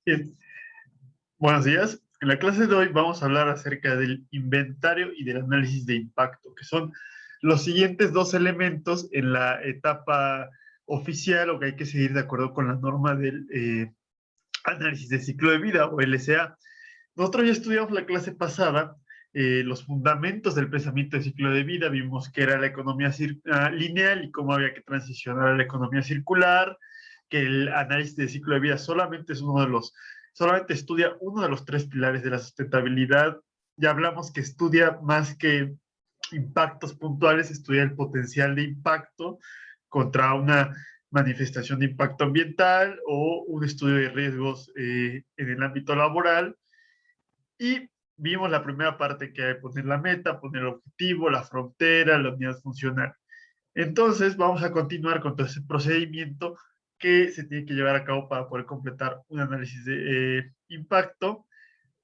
Bien, buenos días. En la clase de hoy vamos a hablar acerca del inventario y del análisis de impacto, que son los siguientes dos elementos en la etapa oficial o que hay que seguir de acuerdo con la norma del análisis de ciclo de vida o LCA. Nosotros ya estudiamos la clase pasada los fundamentos del pensamiento de ciclo de vida, vimos que era la economía lineal y cómo había que transicionar a la economía circular, que el análisis de ciclo de vida solamente es solamente estudia uno de los tres pilares de la sustentabilidad. Ya hablamos que estudia más que impactos puntuales, estudia el potencial de impacto contra una manifestación de impacto ambiental o un estudio de riesgos en el ámbito laboral. Y vimos la primera parte, que es poner la meta, poner el objetivo, la frontera, la unidad funcional. Entonces vamos a continuar con todo ese procedimiento que se tiene que llevar a cabo para poder completar un análisis de impacto.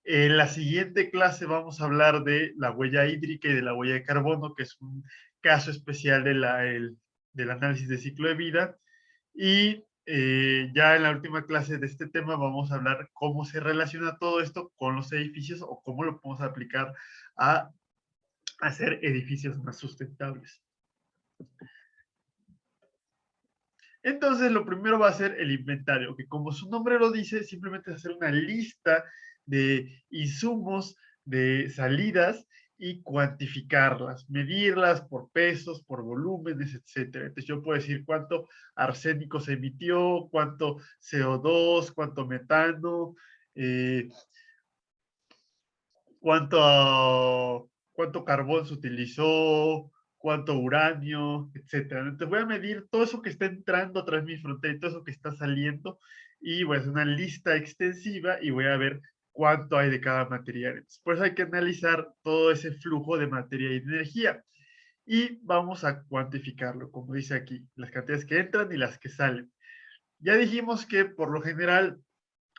En la siguiente clase vamos a hablar de la huella hídrica y de la huella de carbono, que es un caso especial del análisis de ciclo de vida. Y ya en la última clase de este tema vamos a hablar cómo se relaciona todo esto con los edificios o cómo lo podemos aplicar a hacer edificios más sustentables. Entonces, lo primero va a ser el inventario, que como su nombre lo dice, simplemente es hacer una lista de insumos, de salidas y cuantificarlas, medirlas por pesos, por volúmenes, etcétera. Entonces, yo puedo decir cuánto arsénico se emitió, cuánto CO2, cuánto metano, eh, cuánto carbón se utilizó, cuánto uranio, etcétera. Entonces voy a medir todo eso que está entrando a través de mi frontera y todo eso que está saliendo y voy a hacer una lista extensiva y voy a ver cuánto hay de cada material. Entonces, por eso hay que analizar todo ese flujo de materia y de energía y vamos a cuantificarlo, como dice aquí, las cantidades que entran y las que salen. Ya dijimos que por lo general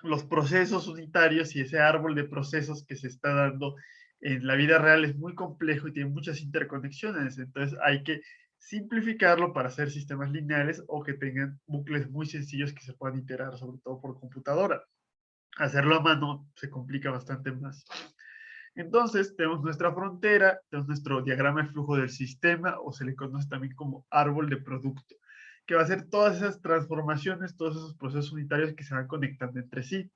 los procesos unitarios y ese árbol de procesos que se está dando en la vida real es muy complejo y tiene muchas interconexiones. Entonces hay que simplificarlo para hacer sistemas lineales o que tengan bucles muy sencillos que se puedan iterar, sobre todo por computadora. Hacerlo a mano se complica bastante más. Entonces, tenemos nuestra frontera, tenemos nuestro diagrama de flujo del sistema, o se le conoce también como árbol de producto, que va a ser todas esas transformaciones, todos esos procesos unitarios que se van conectando entre sí.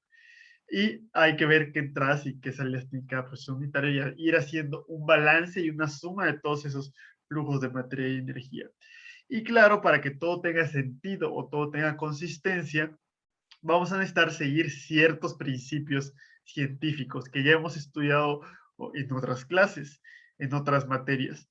Y hay que ver qué entradas y qué salidas tiene cada proceso unitario y ir haciendo un balance y una suma de todos esos flujos de materia y energía. Y claro, para que todo tenga sentido o todo tenga consistencia, vamos a necesitar seguir ciertos principios científicos que ya hemos estudiado en otras clases, en otras materias.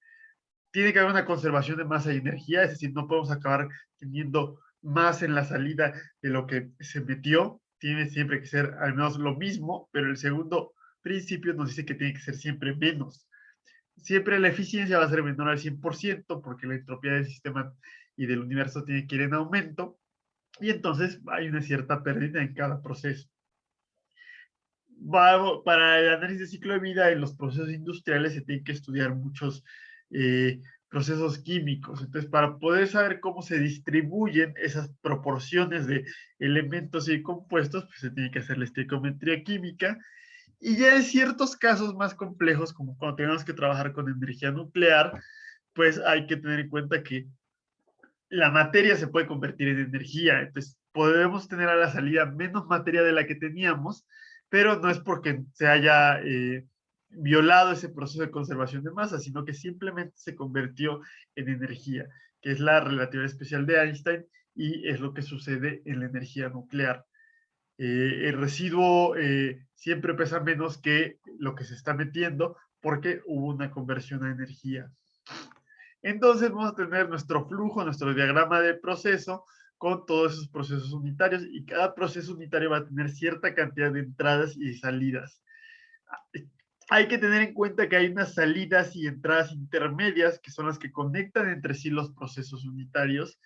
Tiene que haber una conservación de masa y energía, es decir, no podemos acabar teniendo más en la salida de lo que se metió, tiene siempre que ser al menos lo mismo, pero el segundo principio nos dice que tiene que ser siempre menos. Siempre la eficiencia va a ser menor al 100% porque la entropía del sistema y del universo tiene que ir en aumento y entonces hay una cierta pérdida en cada proceso. Para el análisis de ciclo de vida en los procesos industriales se tienen que estudiar muchos procesos químicos. Entonces, para poder saber cómo se distribuyen esas proporciones de elementos y compuestos, pues se tiene que hacer la estequiometría química. Y ya en ciertos casos más complejos, como cuando tenemos que trabajar con energía nuclear, pues hay que tener en cuenta que la materia se puede convertir en energía. Entonces, podemos tener a la salida menos materia de la que teníamos, pero no es porque se haya violado ese proceso de conservación de masa, sino que simplemente se convirtió en energía, que es la relatividad especial de Einstein y es lo que sucede en la energía nuclear. El residuo siempre pesa menos que lo que se está metiendo porque hubo una conversión a energía. Entonces vamos a tener nuestro flujo, nuestro diagrama de proceso con todos esos procesos unitarios y cada proceso unitario va a tener cierta cantidad de entradas y salidas. Hay que tener en cuenta que hay unas salidas y entradas intermedias que son las que conectan entre sí los procesos unitarios,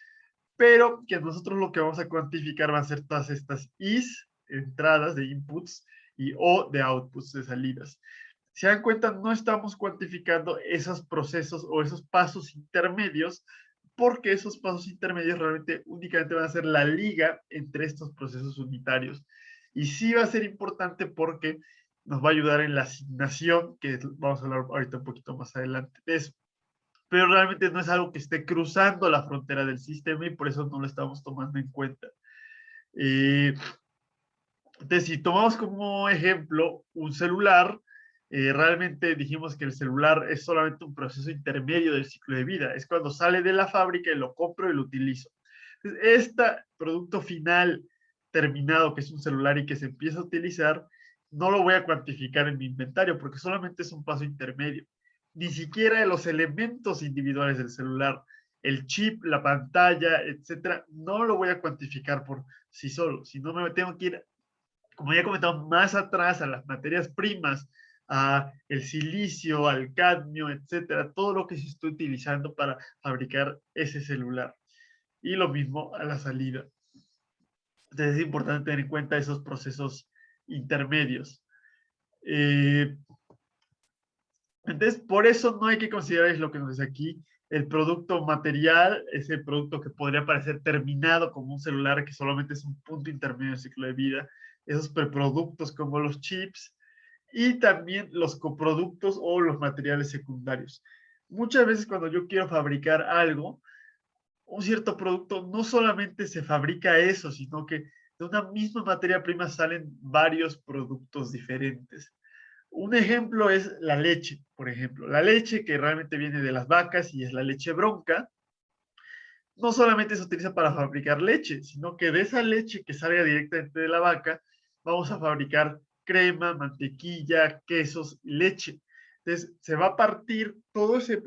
pero que nosotros lo que vamos a cuantificar van a ser todas estas Is, entradas de inputs, y O de outputs, de salidas. Si dan cuenta, no estamos cuantificando esos procesos o esos pasos intermedios, porque esos pasos intermedios realmente únicamente van a ser la liga entre estos procesos unitarios. Y sí va a ser importante porque nos va a ayudar en la asignación, que vamos a hablar ahorita un poquito más adelante de eso. Pero realmente no es algo que esté cruzando la frontera del sistema y por eso no lo estamos tomando en cuenta. Entonces, si tomamos como ejemplo un celular, realmente dijimos que el celular es solamente un proceso intermedio del ciclo de vida. Es cuando sale de la fábrica y lo compro y lo utilizo. Entonces, este producto final terminado, que es un celular y que se empieza a utilizar, no lo voy a cuantificar en mi inventario porque solamente es un paso intermedio. Ni siquiera los elementos individuales del celular, el chip, la pantalla, etcétera, no lo voy a cuantificar por sí solo, sino me tengo que ir, como ya he comentado, más atrás a las materias primas, a el silicio, al cadmio, etcétera, todo lo que se está utilizando para fabricar ese celular. Y lo mismo a la salida. Entonces es importante tener en cuenta esos procesos intermedios. Entonces, por eso no hay que considerar, es lo que nos dice aquí, el producto material es el producto que podría parecer terminado como un celular que solamente es un punto intermedio del ciclo de vida. Esos preproductos como los chips y también los coproductos o los materiales secundarios. Muchas veces cuando yo quiero fabricar algo, un cierto producto, no solamente se fabrica eso, sino que de una misma materia prima salen varios productos diferentes. Un ejemplo es la leche, por ejemplo. La leche que realmente viene de las vacas y es la leche bronca, no solamente se utiliza para fabricar leche, sino que de esa leche que salga directamente de la vaca, vamos a fabricar crema, mantequilla, quesos, leche. Entonces, se va a partir todo ese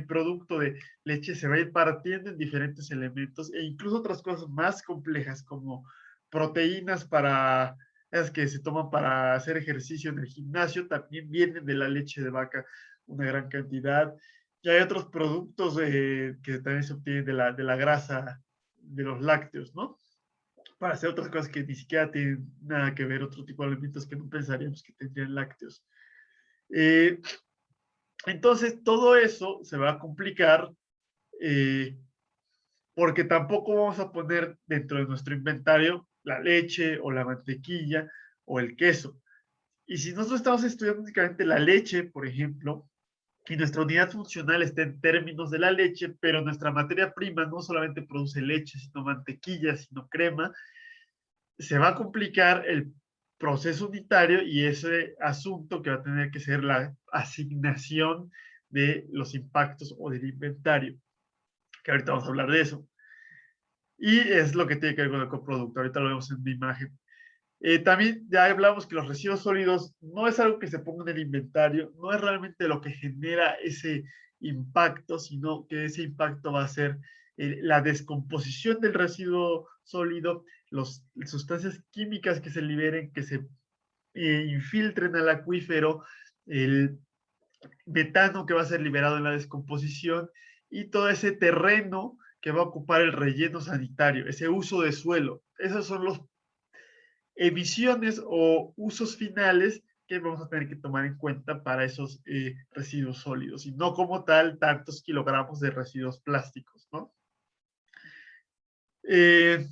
producto de leche, se va a ir partiendo en diferentes elementos e incluso otras cosas más complejas como proteínas para las que se toman para hacer ejercicio en el gimnasio, también vienen de la leche de vaca una gran cantidad. Y hay otros productos que también se obtienen de la grasa de los lácteos, ¿no? Para hacer otras cosas que ni siquiera tienen nada que ver, otro tipo de alimentos que no pensaríamos que tendrían lácteos. Eh, entonces, todo eso se va a complicar eh, porque tampoco vamos a poner dentro de nuestro inventario la leche o la mantequilla o el queso. Y si nosotros estamos estudiando únicamente la leche, por ejemplo, y nuestra unidad funcional está en términos de la leche, pero nuestra materia prima no solamente produce leche, sino mantequilla, sino crema, se va a complicar el proceso unitario y ese asunto que va a tener que ser la asignación de los impactos o del inventario, que ahorita vamos a hablar de eso. Y es lo que tiene que ver con el coproducto, ahorita lo vemos en mi imagen. También ya hablamos que los residuos sólidos no es algo que se ponga en el inventario, no es realmente lo que genera ese impacto, sino que ese impacto va a ser la descomposición del residuo sólido, las sustancias químicas que se liberen, que se infiltren al acuífero, el metano que va a ser liberado en la descomposición y todo ese terreno que va a ocupar el relleno sanitario, ese uso de suelo. Esos son los emisiones o usos finales que vamos a tener que tomar en cuenta para esos residuos sólidos y no como tal tantos kilogramos de residuos plásticos, ¿no? Eh,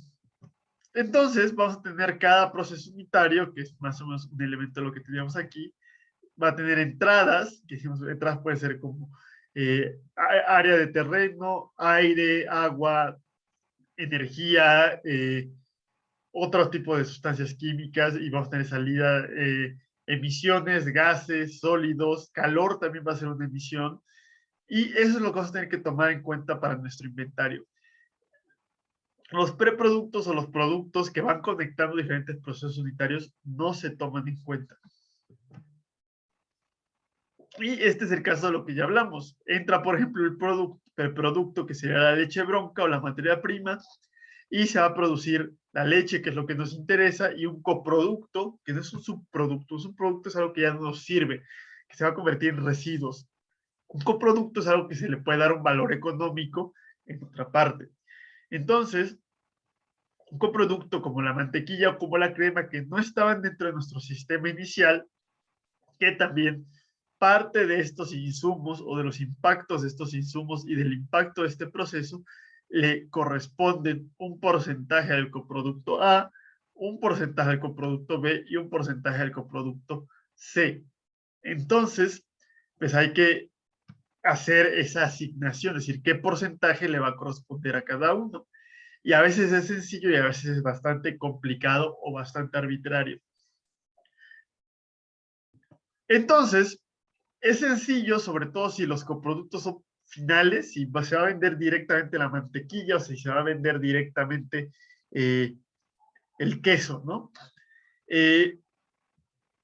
entonces vamos a tener cada proceso unitario, que es más o menos un elemento de lo que teníamos aquí, va a tener entradas, que decimos entradas puede ser como área de terreno, aire, agua, energía, otro tipo de sustancias químicas y vamos a tener salida, emisiones, gases, sólidos, calor también va a ser una emisión y eso es lo que vamos a tener que tomar en cuenta para nuestro inventario. Los preproductos o los productos que van conectando diferentes procesos unitarios no se toman en cuenta. Y este es el caso de lo que ya hablamos. Entra, por ejemplo, el producto que sería la leche bronca o la materia prima, y se va a producir la leche, que es lo que nos interesa, y un coproducto, que no es un subproducto. Un subproducto es algo que ya no nos sirve, que se va a convertir en residuos. Un coproducto es algo que se le puede dar un valor económico en otra parte. Entonces, un coproducto como la mantequilla o como la crema, que no estaban dentro de nuestro sistema inicial, que también parte de estos insumos o de los impactos de estos insumos y del impacto de este proceso le corresponden un porcentaje del coproducto A, un porcentaje del coproducto B y un porcentaje del coproducto C. Entonces, pues hay que hacer esa asignación, es decir, qué porcentaje le va a corresponder a cada uno. Y a veces es sencillo y a veces es bastante complicado o bastante arbitrario. Entonces, es sencillo, sobre todo si los coproductos son finales, si se va a vender directamente la mantequilla o si se va a vender directamente el queso, ¿no?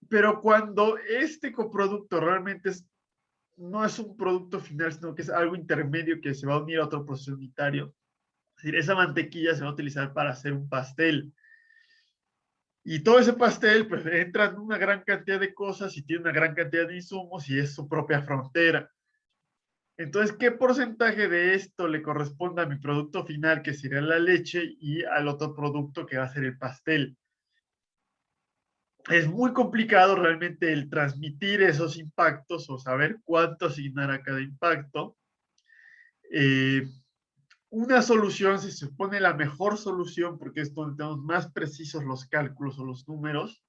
Pero cuando este coproducto realmente no es un producto final, sino que es algo intermedio que se va a unir a otro proceso unitario, es decir, esa mantequilla se va a utilizar para hacer un pastel. Y todo ese pastel, pues entra en una gran cantidad de cosas y tiene una gran cantidad de insumos y es su propia frontera. Entonces, ¿qué porcentaje de esto le corresponde a mi producto final, que sería la leche, y al otro producto que va a ser el pastel? Es muy complicado realmente el transmitir esos impactos o saber cuánto asignar a cada impacto. Una solución, si se supone la mejor solución, porque es donde tenemos más precisos los cálculos o los números,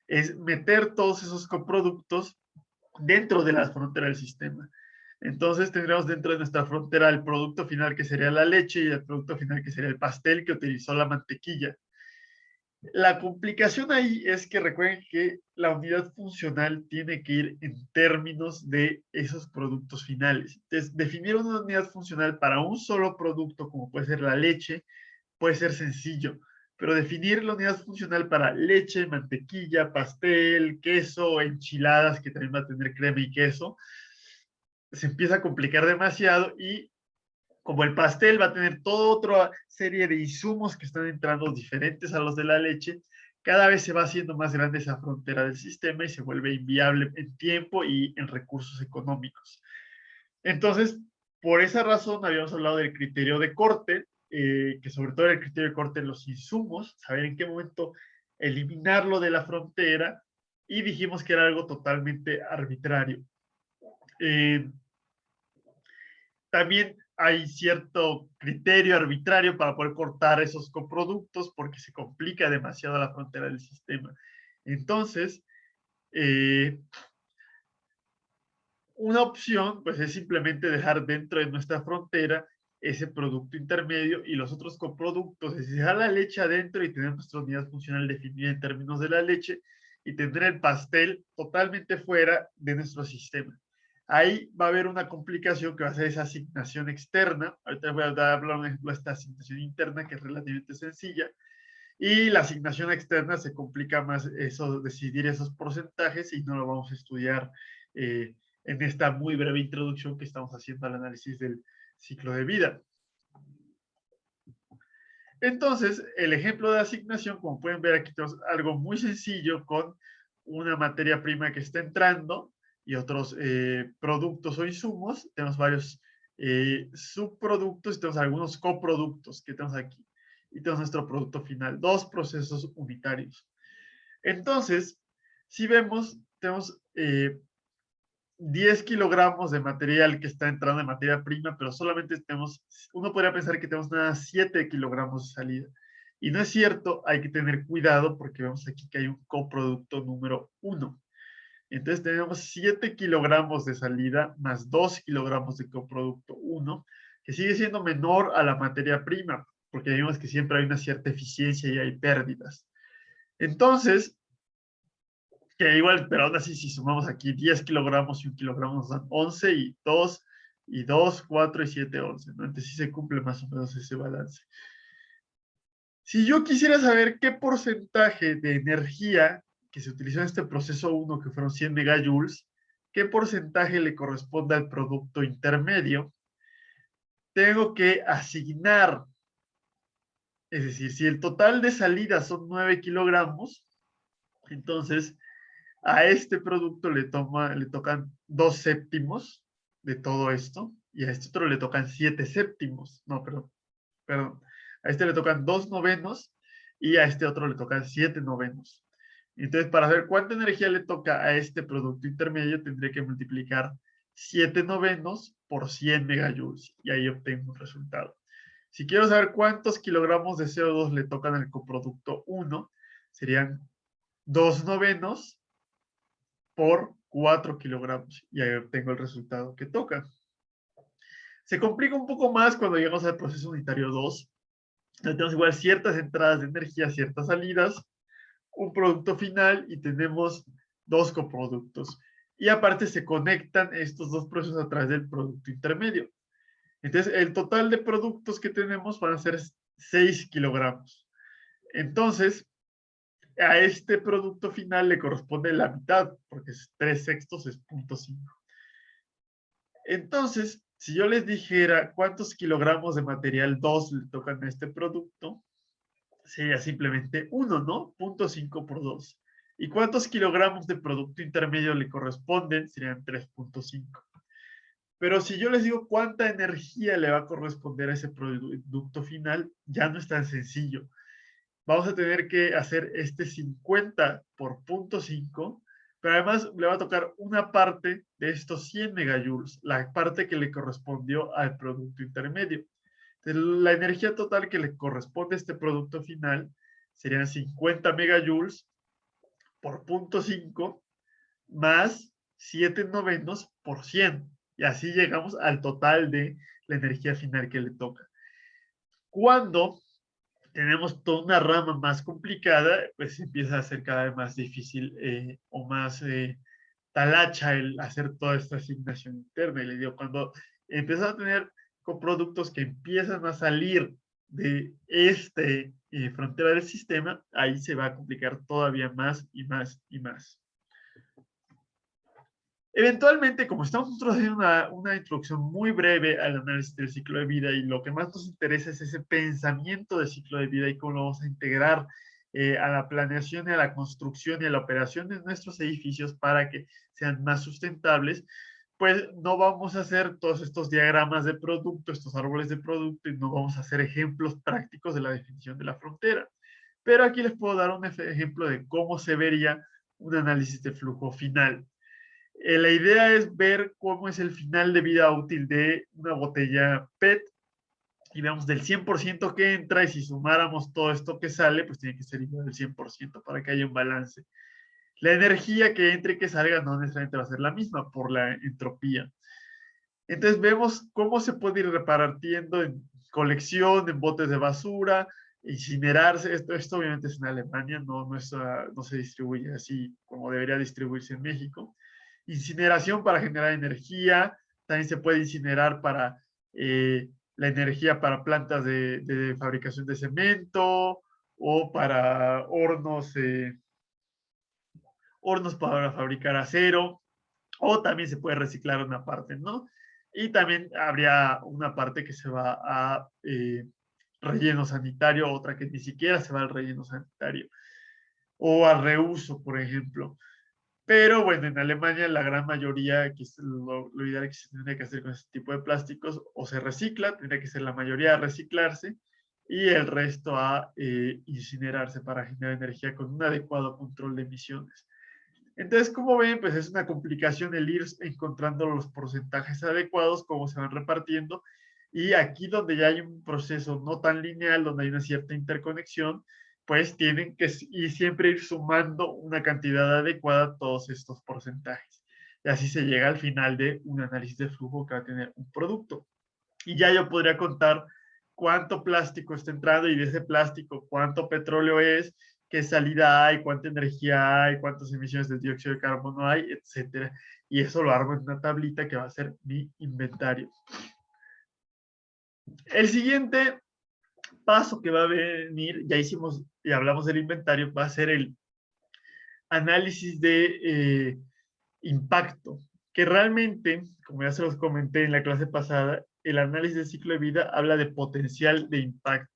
es meter todos esos coproductos dentro de la frontera del sistema. Entonces tendríamos dentro de nuestra frontera el producto final que sería la leche y el producto final que sería el pastel que utilizó la mantequilla. La complicación ahí es que recuerden que la unidad funcional tiene que ir en términos de esos productos finales. Entonces, definir una unidad funcional para un solo producto, como puede ser la leche, puede ser sencillo, pero definir la unidad funcional para leche, mantequilla, pastel, queso, enchiladas, que también va a tener crema y queso, se empieza a complicar demasiado y como el pastel va a tener toda otra serie de insumos que están entrando diferentes a los de la leche, cada vez se va haciendo más grande esa frontera del sistema y se vuelve inviable en tiempo y en recursos económicos. Entonces, por esa razón habíamos hablado del criterio de corte, que sobre todo era el criterio de corte en los insumos, saber en qué momento eliminarlo de la frontera, y dijimos que era algo totalmente arbitrario. También hay cierto criterio arbitrario para poder cortar esos coproductos porque se complica demasiado la frontera del sistema. Entonces, una opción pues es simplemente dejar dentro de nuestra frontera ese producto intermedio y los otros coproductos, es decir, dejar la leche adentro y tener nuestra unidad funcional definida en términos de la leche y tener el pastel totalmente fuera de nuestro sistema. Ahí va a haber una complicación que va a ser esa asignación externa. Ahorita voy a hablar un ejemplo de esta asignación interna que es relativamente sencilla. Y la asignación externa se complica más eso, decidir esos porcentajes y no lo vamos a estudiar en esta muy breve introducción que estamos haciendo al análisis del ciclo de vida. Entonces, el ejemplo de asignación, como pueden ver aquí, tenemos algo muy sencillo con una materia prima que está entrando y otros productos o insumos. Tenemos varios subproductos y tenemos algunos coproductos que tenemos aquí. Y tenemos nuestro producto final, dos procesos unitarios. Entonces, si vemos, tenemos 10 kilogramos de material que está entrando en materia prima, pero solamente tenemos, uno podría pensar que tenemos nada 7 kilogramos de salida. Y no es cierto, hay que tener cuidado porque vemos aquí que hay un coproducto número 1. Entonces tenemos 7 kilogramos de salida más 2 kilogramos de coproducto 1, que sigue siendo menor a la materia prima, porque vemos que siempre hay una cierta eficiencia y hay pérdidas. Entonces, que igual, pero aún así, si sumamos aquí 10 kilogramos y 1 kilogramo nos dan 11 y 2, 4 y 7, 11, ¿no? Entonces sí se cumple más o menos ese balance. Si yo quisiera saber qué porcentaje de energía que se utilizó en este proceso 1, que fueron 100 megajoules, qué porcentaje le corresponde al producto intermedio, tengo que asignar, es decir, si el total de salida son 9 kilogramos, entonces a este producto le tocan 2 séptimos de todo esto, y a este otro le tocan 7 séptimos. No, perdón. A este le tocan 2 novenos y a este otro le tocan 7 novenos. Entonces, para saber cuánta energía le toca a este producto intermedio, tendré que multiplicar 7 novenos por 100 megajoules y ahí obtengo un resultado. Si quiero saber cuántos kilogramos de CO2 le tocan al coproducto 1, serían 2/9 por 4 kilogramos. Y ahí obtengo el resultado que toca. Se complica un poco más cuando llegamos al proceso unitario 2. Tenemos igual ciertas entradas de energía, ciertas salidas, un producto final y tenemos dos coproductos. Y aparte se conectan estos dos procesos a través del producto intermedio. Entonces, el total de productos que tenemos van a ser 6 kilogramos. Entonces, a este producto final le corresponde la mitad, porque es 3/6 es 0.5. Entonces, si yo les dijera cuántos kilogramos de material 2 le tocan a este producto, sería simplemente 1, ¿no? 0.5 por 2. ¿Y cuántos kilogramos de producto intermedio le corresponden? Serían 3.5. Pero si yo les digo cuánta energía le va a corresponder a ese producto final, ya no es tan sencillo. Vamos a tener que hacer este 50 por 0.5, pero además le va a tocar una parte de estos 100 megajoules, la parte que le correspondió al producto intermedio. Entonces, la energía total que le corresponde a este producto final serían 50 megajoules por 0.5 más 7/9 por 100. Y así llegamos al total de la energía final que le toca. Cuando tenemos toda una rama más complicada, pues empieza a ser cada vez más difícil o más talacha el hacer toda esta asignación interna. Y le digo, cuando empiezas a tener coproductos que empiezan a salir de este frontera del sistema, ahí se va a complicar todavía más y más y más. Eventualmente, como estamos nosotros haciendo una introducción muy breve al análisis del ciclo de vida y lo que más nos interesa es ese pensamiento de ciclo de vida y cómo lo vamos a integrar a la planeación y a la construcción y a la operación de nuestros edificios para que sean más sustentables, pues no vamos a hacer todos estos diagramas de producto, estos árboles de producto y no vamos a hacer ejemplos prácticos de la definición de la frontera. Pero aquí les puedo dar un ejemplo de cómo se vería un análisis de flujo final. La idea es ver cómo es el final de vida útil de una botella PET y veamos del 100% que entra y si sumáramos todo esto que sale, pues tiene que ser igual al 100% para que haya un balance. La energía que entre y que salga no necesariamente va a ser la misma por la entropía. Entonces vemos cómo se puede ir repartiendo en colección, en botes de basura, incinerarse. Esto obviamente es en Alemania, no se distribuye así como debería distribuirse en México. Incineración para generar energía, también se puede incinerar para la energía para plantas de fabricación de cemento o para hornos para fabricar acero, o también se puede reciclar una parte, ¿no? Y también habría una parte que se va a relleno sanitario, otra que ni siquiera se va al relleno sanitario, o al reuso, por ejemplo. Pero bueno, en Alemania la gran mayoría, que es lo ideal que se tendría que hacer con este tipo de plásticos, o se recicla, tendría que ser la mayoría a reciclarse, y el resto a incinerarse para generar energía con un adecuado control de emisiones. Entonces, como ven, pues es una complicación el ir encontrando los porcentajes adecuados, cómo se van repartiendo, y aquí donde ya hay un proceso no tan lineal, donde hay una cierta interconexión, pues tienen que y siempre ir sumando una cantidad adecuada a todos estos porcentajes. Y así se llega al final de un análisis de flujo que va a tener un producto. Y ya yo podría contar cuánto plástico está entrando y de ese plástico cuánto petróleo es, qué salida hay, cuánta energía hay, cuántas emisiones de dióxido de carbono hay, etcétera. Y eso lo armo en una tablita que va a ser mi inventario. El siguiente paso que va a venir, ya hicimos y hablamos del inventario, va a ser el análisis de impacto, que realmente, como ya se los comenté en la clase pasada, el análisis de ciclo de vida habla de potencial de impacto.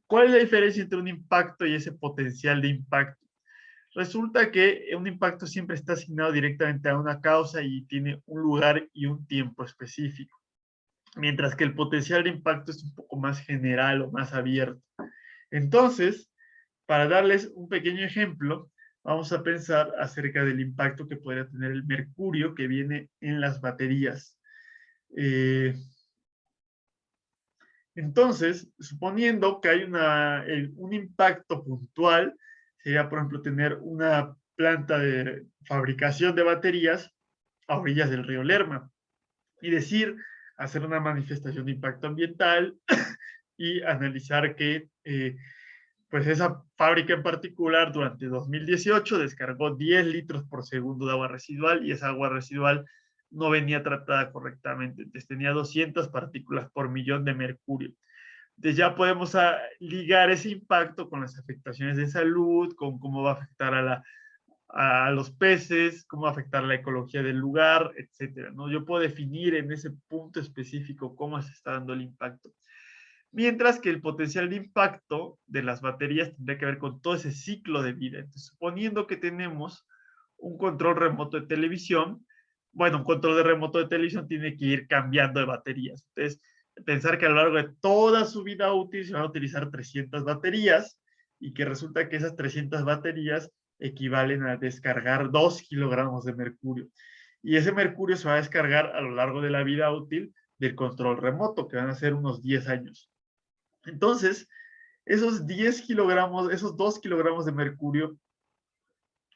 ¿Cuál es la diferencia entre un impacto y ese potencial de impacto? Resulta que un impacto siempre está asignado directamente a una causa y tiene un lugar y un tiempo específico, mientras que el potencial de impacto es un poco más general o más abierto. Entonces, para darles un pequeño ejemplo, vamos a pensar acerca del impacto que podría tener el mercurio que viene en las baterías. Entonces, suponiendo que hay un impacto puntual, sería, por ejemplo, tener una planta de fabricación de baterías a orillas del río Lerma y decir, hacer una manifestación de impacto ambiental y analizar que pues esa fábrica en particular durante 2018 descargó 10 litros por segundo de agua residual y esa agua residual no venía tratada correctamente. Entonces tenía 200 partículas por millón de mercurio. Entonces ya podemos ligar ese impacto con las afectaciones de salud, con cómo va a afectar a los peces, cómo va a afectar la ecología del lugar, etcétera, ¿no? Yo puedo definir en ese punto específico cómo se está dando el impacto. Mientras que el potencial de impacto de las baterías tendría que ver con todo ese ciclo de vida. Entonces, suponiendo que tenemos un control remoto de televisión, bueno, un control de remoto de televisión tiene que ir cambiando de baterías. Entonces, pensar que a lo largo de toda su vida útil se van a utilizar 300 baterías y que resulta que esas 300 baterías equivalen a descargar 2 kilogramos de mercurio. Y ese mercurio se va a descargar a lo largo de la vida útil del control remoto, que van a ser unos 10 años. Entonces, esos 10 kilogramos, esos 2 kilogramos de mercurio,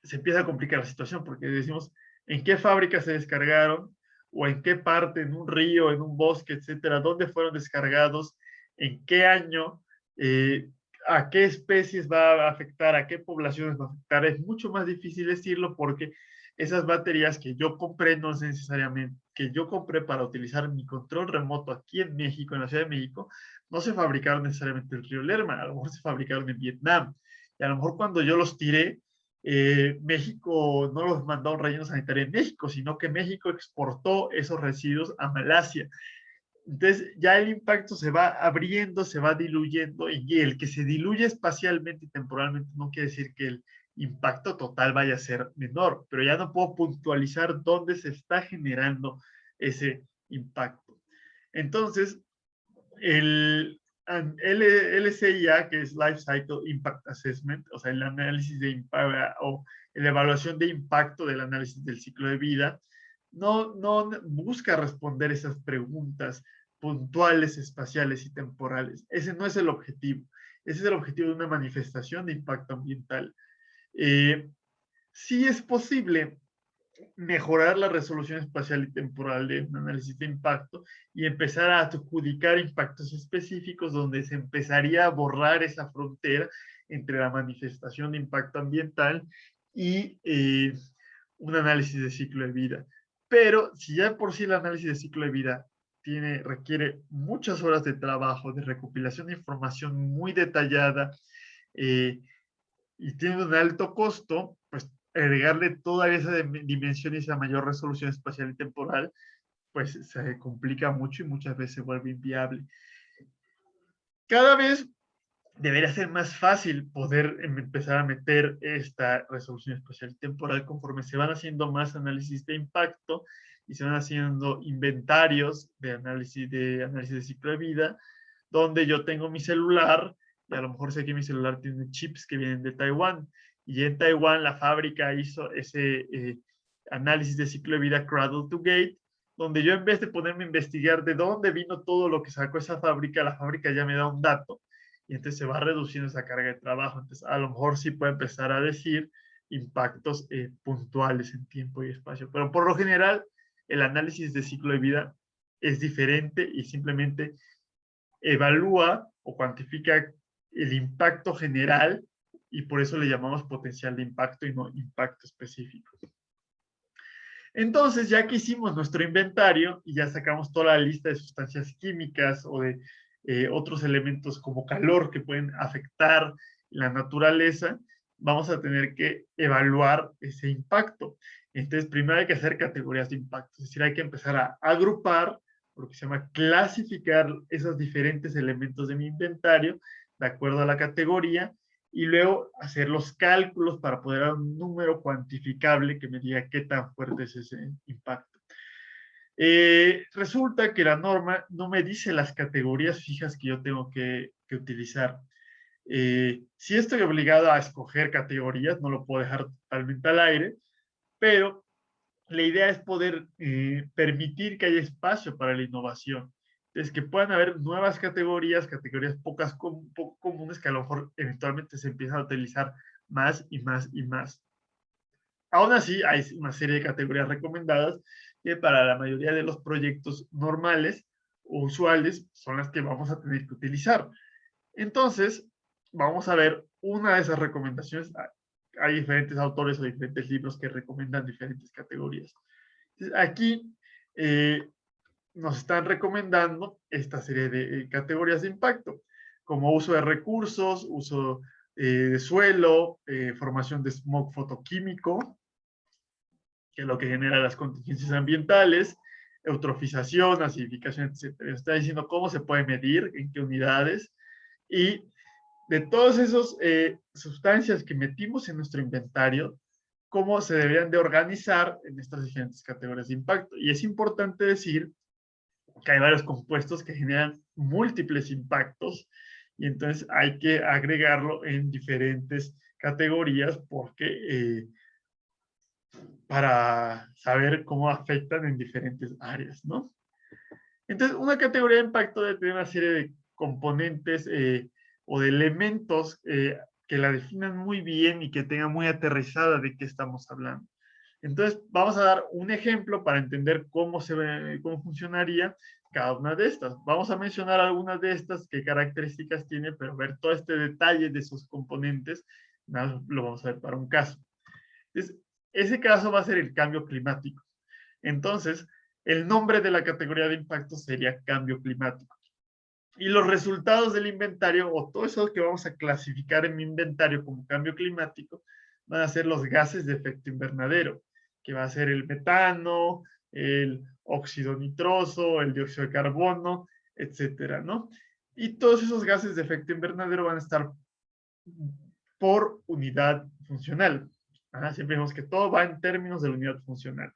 se empieza a complicar la situación porque decimos en qué fábrica se descargaron o en qué parte, en un río, en un bosque, etcétera, dónde fueron descargados, en qué año, a qué especies va a afectar, a qué poblaciones va a afectar. Es mucho más difícil decirlo porque esas baterías que yo compré no es necesariamente que yo compré para utilizar mi control remoto aquí en México, en la Ciudad de México, no se fabricaron necesariamente en el río Lerma, a lo mejor se fabricaron en Vietnam. Y a lo mejor cuando yo los tiré, México no los mandó a un relleno sanitario en México, sino que México exportó esos residuos a Malasia. Entonces ya el impacto se va abriendo, se va diluyendo y el que se diluye espacialmente y temporalmente no quiere decir que el impacto total vaya a ser menor, pero ya no puedo puntualizar dónde se está generando ese impacto. Entonces, el LCIA, que es Life Cycle Impact Assessment, o sea, el análisis de impacto o la evaluación de impacto del análisis del ciclo de vida, no busca responder esas preguntas puntuales, espaciales y temporales. Ese no es el objetivo. Ese es el objetivo de una manifestación de impacto ambiental. Sí es posible mejorar la resolución espacial y temporal de un análisis de impacto y empezar a adjudicar impactos específicos donde se empezaría a borrar esa frontera entre la manifestación de impacto ambiental y un análisis de ciclo de vida. Pero si ya por sí el análisis de ciclo de vida requiere muchas horas de trabajo, de recopilación de información muy detallada, eh, y tiene un alto costo, pues agregarle toda esa dimensión y esa mayor resolución espacial y temporal, pues se complica mucho y muchas veces se vuelve inviable. Cada vez debería ser más fácil poder empezar a meter esta resolución espacial y temporal conforme se van haciendo más análisis de impacto y se van haciendo inventarios de análisis de ciclo de vida, donde yo tengo mi celular y a lo mejor sé que mi celular tiene chips que vienen de Taiwán y en Taiwán la fábrica hizo ese análisis de ciclo de vida cradle to gate, donde yo en vez de ponerme a investigar de dónde vino todo lo que sacó esa fábrica, la fábrica ya me da un dato y entonces se va reduciendo esa carga de trabajo. Entonces, a lo mejor sí puede empezar a decir impactos puntuales en tiempo y espacio. Pero por lo general, el análisis de ciclo de vida es diferente y simplemente evalúa o cuantifica el impacto general y por eso le llamamos potencial de impacto y no impacto específico. Entonces, ya que hicimos nuestro inventario y ya sacamos toda la lista de sustancias químicas o de otros elementos como calor que pueden afectar la naturaleza, vamos a tener que evaluar ese impacto. Entonces, primero hay que hacer categorías de impacto, es decir, hay que empezar a agrupar, lo que se llama clasificar esos diferentes elementos de mi inventario de acuerdo a la categoría y luego hacer los cálculos para poder dar un número cuantificable que me diga qué tan fuerte es ese impacto. Resulta que la norma no me dice las categorías fijas que yo tengo que utilizar. Si estoy obligado a escoger categorías, no lo puedo dejar totalmente al aire, pero la idea es poder permitir que haya espacio para la innovación. Es que puedan haber nuevas categorías, categorías poco comunes que a lo mejor eventualmente se empiezan a utilizar más y más y más. Aún así, hay una serie de categorías recomendadas que para la mayoría de los proyectos normales o usuales son las que vamos a tener que utilizar. Entonces, vamos a ver una de esas recomendaciones. Hay diferentes autores o diferentes libros que recomiendan diferentes categorías. Entonces, aquí nos están recomendando esta serie de categorías de impacto, como uso de recursos, uso de suelo, formación de smog fotoquímico, que es lo que genera las contingencias ambientales, eutrofización, acidificación, etc. Está diciendo cómo se puede medir, en qué unidades, y de todas esas sustancias que metimos en nuestro inventario, cómo se deberían de organizar en estas diferentes categorías de impacto. Y es importante decir que hay varios compuestos que generan múltiples impactos y entonces hay que agregarlo en diferentes categorías porque para saber cómo afectan en diferentes áreas, ¿no? Entonces, una categoría de impacto debe tener una serie de componentes o de elementos que la definan muy bien y que tengan muy aterrizada de qué estamos hablando. Entonces, vamos a dar un ejemplo para entender cómo funcionaría cada una de estas. Vamos a mencionar algunas de estas, qué características tiene, pero ver todo este detalle de sus componentes, nada, lo vamos a ver para un caso. Entonces, ese caso va a ser el cambio climático. Entonces, el nombre de la categoría de impacto sería cambio climático. Y los resultados del inventario, o todo eso que vamos a clasificar en mi inventario como cambio climático, van a ser los gases de efecto invernadero, que va a ser el metano, el óxido nitroso, el dióxido de carbono, etcétera, ¿no? Y todos esos gases de efecto invernadero van a estar por unidad funcional. Siempre vemos que todo va en términos de la unidad funcional.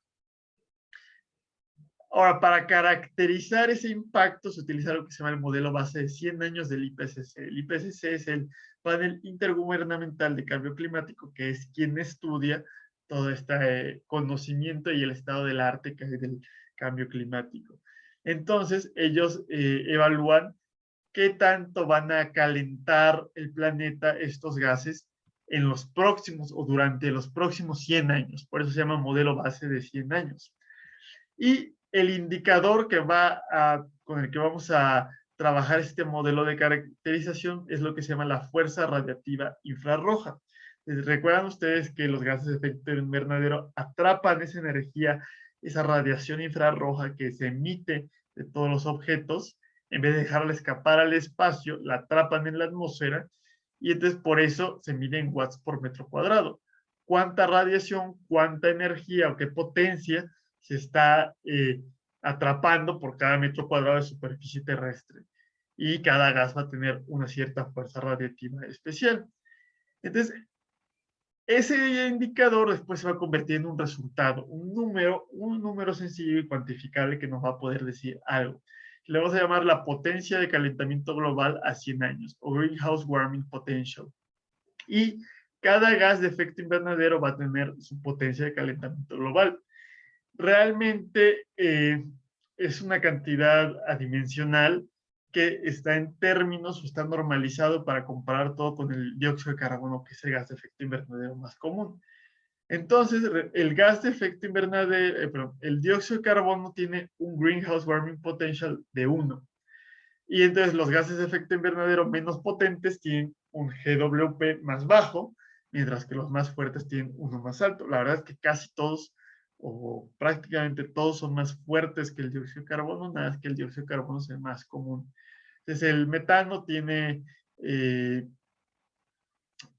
Ahora, para caracterizar ese impacto se utiliza lo que se llama el modelo base de 100 años del IPCC. El IPCC es el panel intergubernamental de cambio climático, que es quien estudia todo este conocimiento y el estado del arte que hay del cambio climático. Entonces, ellos evalúan qué tanto van a calentar el planeta estos gases en los próximos o durante los próximos 100 años. Por eso se llama modelo base de 100 años. Y el indicador con el que vamos a trabajar este modelo de caracterización es lo que se llama la fuerza radiativa infrarroja. Recuerdan ustedes que los gases de efecto invernadero atrapan esa energía, esa radiación infrarroja que se emite de todos los objetos, en vez de dejarla escapar al espacio, la atrapan en la atmósfera y entonces por eso se mide en watts por metro cuadrado. ¿Cuánta radiación, cuánta energía o qué potencia se está atrapando por cada metro cuadrado de superficie terrestre? Y cada gas va a tener una cierta fuerza radiativa especial. Entonces, ese indicador después se va a convertir en un resultado, un número sencillo y cuantificable que nos va a poder decir algo. Le vamos a llamar la potencia de calentamiento global a 100 años, o Greenhouse Warming Potential. Y cada gas de efecto invernadero va a tener su potencia de calentamiento global. Realmente es una cantidad adimensional que está en términos o está normalizado para comparar todo con el dióxido de carbono, que es el gas de efecto invernadero más común. Entonces, el gas de efecto invernadero, el dióxido de carbono tiene un greenhouse warming potential de 1. Y entonces los gases de efecto invernadero menos potentes tienen un GWP más bajo, mientras que los más fuertes tienen uno más alto. La verdad es que casi todos o prácticamente todos son más fuertes que el dióxido de carbono, nada más que el dióxido de carbono es el más común. Entonces el metano tiene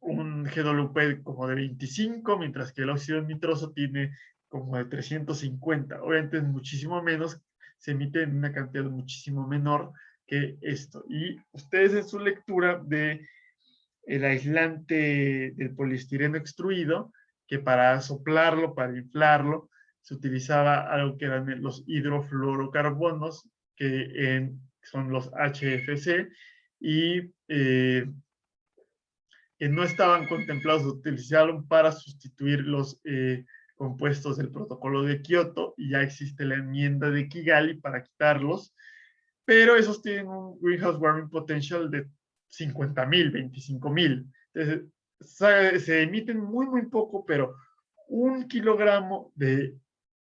un GWP como de 25, mientras que el óxido nitroso tiene como de 350. Obviamente es muchísimo menos, se emite en una cantidad muchísimo menor que esto. Y ustedes en su lectura de el aislante del poliestireno extruido, que para soplarlo, para inflarlo, se utilizaba algo que eran los hidrofluorocarbonos, que son los HFC, y que no estaban contemplados, utilizaron para sustituir los compuestos del protocolo de Kioto, y ya existe la enmienda de Kigali para quitarlos, pero esos tienen un greenhouse warming potential de 50,000, 25,000. Entonces, se emiten muy poco, pero 1 kilogramo de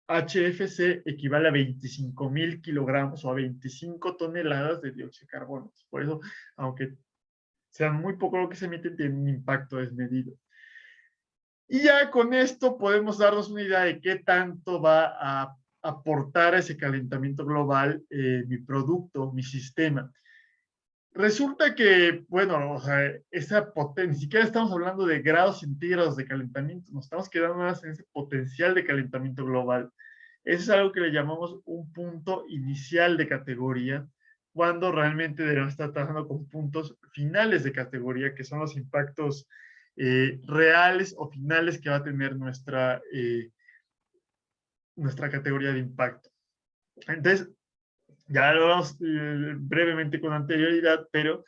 HFC equivale a 25,000 kilogramos o a 25 toneladas de dióxido de carbono. Por eso, aunque sean muy poco lo que se emiten, tienen un impacto desmedido. Y ya con esto podemos darnos una idea de qué tanto va a aportar a ese calentamiento global mi producto, mi sistema. Resulta que, bueno, o sea, esa potencia, ni siquiera estamos hablando de grados centígrados de calentamiento, nos estamos quedando más en ese potencial de calentamiento global. Eso es algo que le llamamos un punto inicial de categoría, cuando realmente debemos estar trabajando con puntos finales de categoría, que son los impactos reales o finales que va a tener nuestra categoría de impacto. Entonces, ya lo vamos brevemente con anterioridad, pero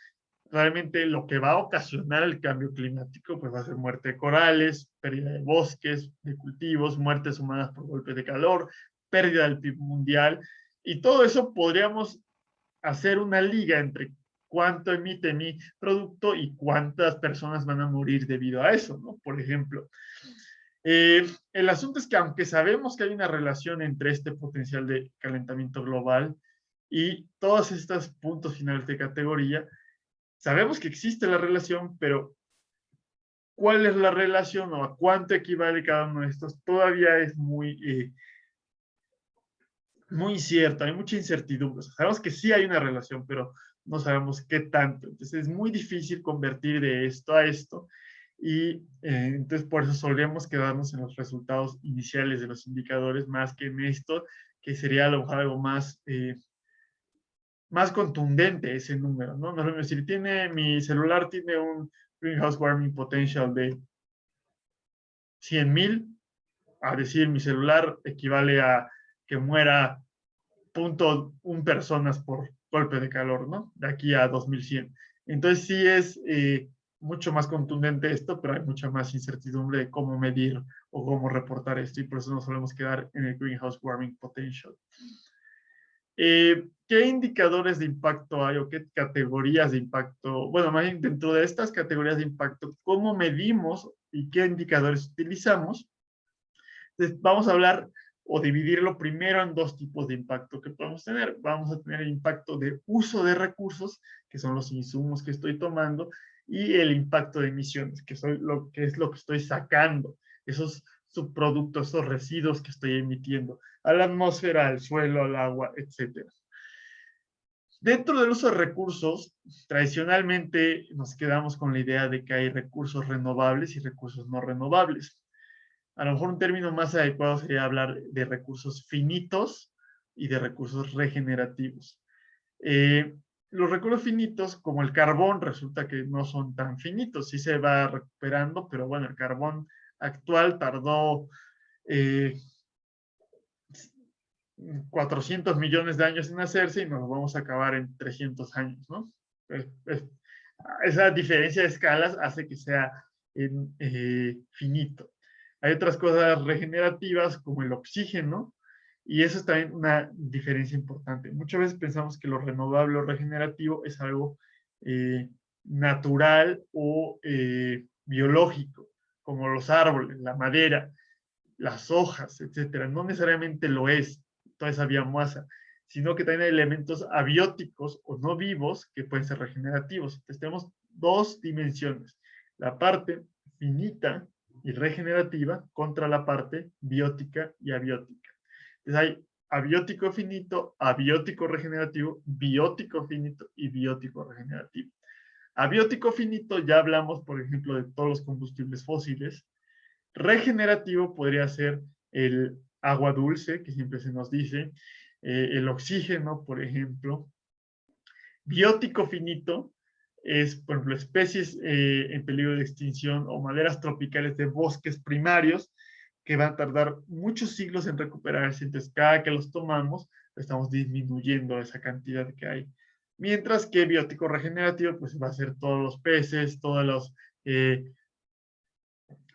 realmente lo que va a ocasionar el cambio climático pues va a ser muerte de corales, pérdida de bosques, de cultivos, muertes humanas por golpes de calor, pérdida del PIB mundial, y todo eso podríamos hacer una liga entre cuánto emite mi producto y cuántas personas van a morir debido a eso, ¿no? Por ejemplo, el asunto es que aunque sabemos que hay una relación entre este potencial de calentamiento global y todos estos puntos finales de categoría, sabemos que existe la relación, pero ¿cuál es la relación o a cuánto equivale cada uno de estos? Todavía es muy incierto, hay mucha incertidumbre. O sea, sabemos que sí hay una relación, pero no sabemos qué tanto. Entonces es muy difícil convertir de esto a esto y entonces por eso solemos quedarnos en los resultados iniciales de los indicadores más que en esto, que sería a lo mejor algo más contundente ese número, ¿no? No es decir, mi celular tiene un greenhouse warming potential de 100,000, a decir, mi celular equivale a que muera 0.1 personas por golpe de calor, ¿no? De aquí a 2100. Entonces sí es mucho más contundente esto, pero hay mucha más incertidumbre de cómo medir o cómo reportar esto, y por eso nos solemos quedar en el greenhouse warming potential. ¿Qué indicadores de impacto hay o qué categorías de impacto? Bueno, más bien dentro de estas categorías de impacto, ¿cómo medimos y qué indicadores utilizamos? Entonces, vamos a hablar o dividirlo primero en dos tipos de impacto que podemos tener. Vamos a tener el impacto de uso de recursos, que son los insumos que estoy tomando, y el impacto de emisiones, que es lo que estoy sacando, esos subproductos, esos residuos que estoy emitiendo a la atmósfera, al suelo, al agua, etcétera. Dentro del uso de recursos, tradicionalmente nos quedamos con la idea de que hay recursos renovables y recursos no renovables. A lo mejor un término más adecuado sería hablar de recursos finitos y de recursos regenerativos. Los recursos finitos, como el carbón, resulta que no son tan finitos, sí se va recuperando, pero bueno, el carbón actual tardó 400 millones de años en hacerse y nos vamos a acabar en 300 años, ¿no? Esa diferencia de escalas hace que sea finito. Hay otras cosas regenerativas como el oxígeno, y eso es también una diferencia importante. Muchas veces pensamos que lo renovable o regenerativo es algo natural o biológico, como los árboles, la madera, las hojas, etcétera. No necesariamente lo es toda esa biomasa, sino que también hay elementos abióticos o no vivos que pueden ser regenerativos. Entonces tenemos dos dimensiones, la parte finita y regenerativa contra la parte biótica y abiótica. Entonces hay abiótico finito, abiótico regenerativo, biótico finito y biótico regenerativo. Abiótico finito ya hablamos, por ejemplo, de todos los combustibles fósiles. Regenerativo podría ser el agua dulce, que siempre se nos dice, el oxígeno, por ejemplo. Biótico finito es, por ejemplo, especies en peligro de extinción o maderas tropicales de bosques primarios que van a tardar muchos siglos en recuperarse. Entonces, cada que los tomamos, estamos disminuyendo esa cantidad que hay. Mientras que biótico regenerativo, pues va a ser todos los peces, todos los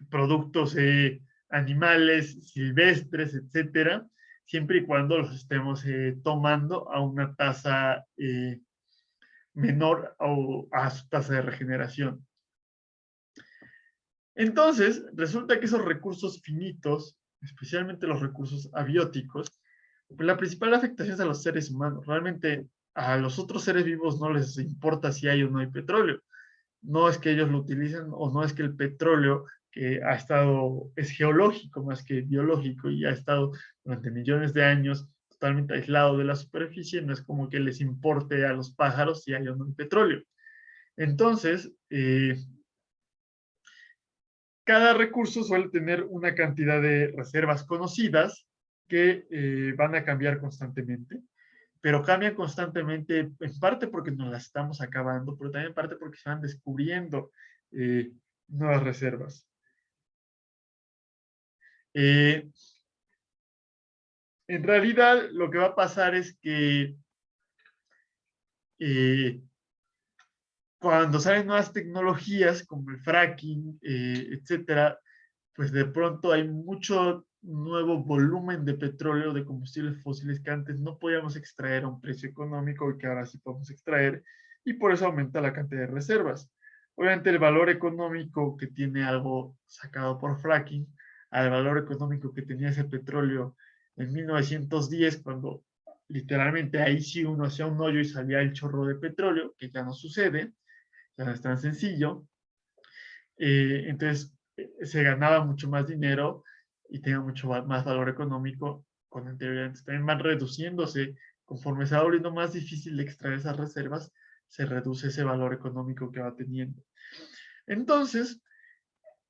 productos animales silvestres, etcétera, siempre y cuando los estemos tomando a una tasa menor a su tasa de regeneración. Entonces, resulta que esos recursos finitos, especialmente los recursos abióticos, pues la principal afectación es a los seres humanos. Realmente a los otros seres vivos no les importa si hay o no hay petróleo. No es que ellos lo utilicen o no es que el petróleo que ha estado, es geológico más que biológico y ha estado durante millones de años totalmente aislado de la superficie, no es como que les importe a los pájaros si hay o no hay petróleo. Entonces, cada recurso suele tener una cantidad de reservas conocidas que van a cambiar constantemente, pero cambian constantemente en parte porque nos las estamos acabando, pero también en parte porque se van descubriendo eh, nuevas reservas. Eh, en realidad, lo que va a pasar es que eh, cuando salen nuevas tecnologías como el fracking, etcétera, pues de pronto hay mucho nuevo volumen de petróleo, de combustibles fósiles que antes no podíamos extraer a un precio económico y que ahora sí podemos extraer, y por eso aumenta la cantidad de reservas. Obviamente el valor económico que tiene algo sacado por fracking, al valor económico que tenía ese petróleo en 1910, cuando literalmente ahí sí uno hacía un hoyo y salía el chorro de petróleo, que ya no sucede, ya no es tan sencillo. Entonces se ganaba mucho más dinero y tenía mucho más valor económico con anterioridad. También van reduciéndose conforme se va volviendo más difícil de extraer esas reservas, se reduce ese valor económico que va teniendo. Entonces,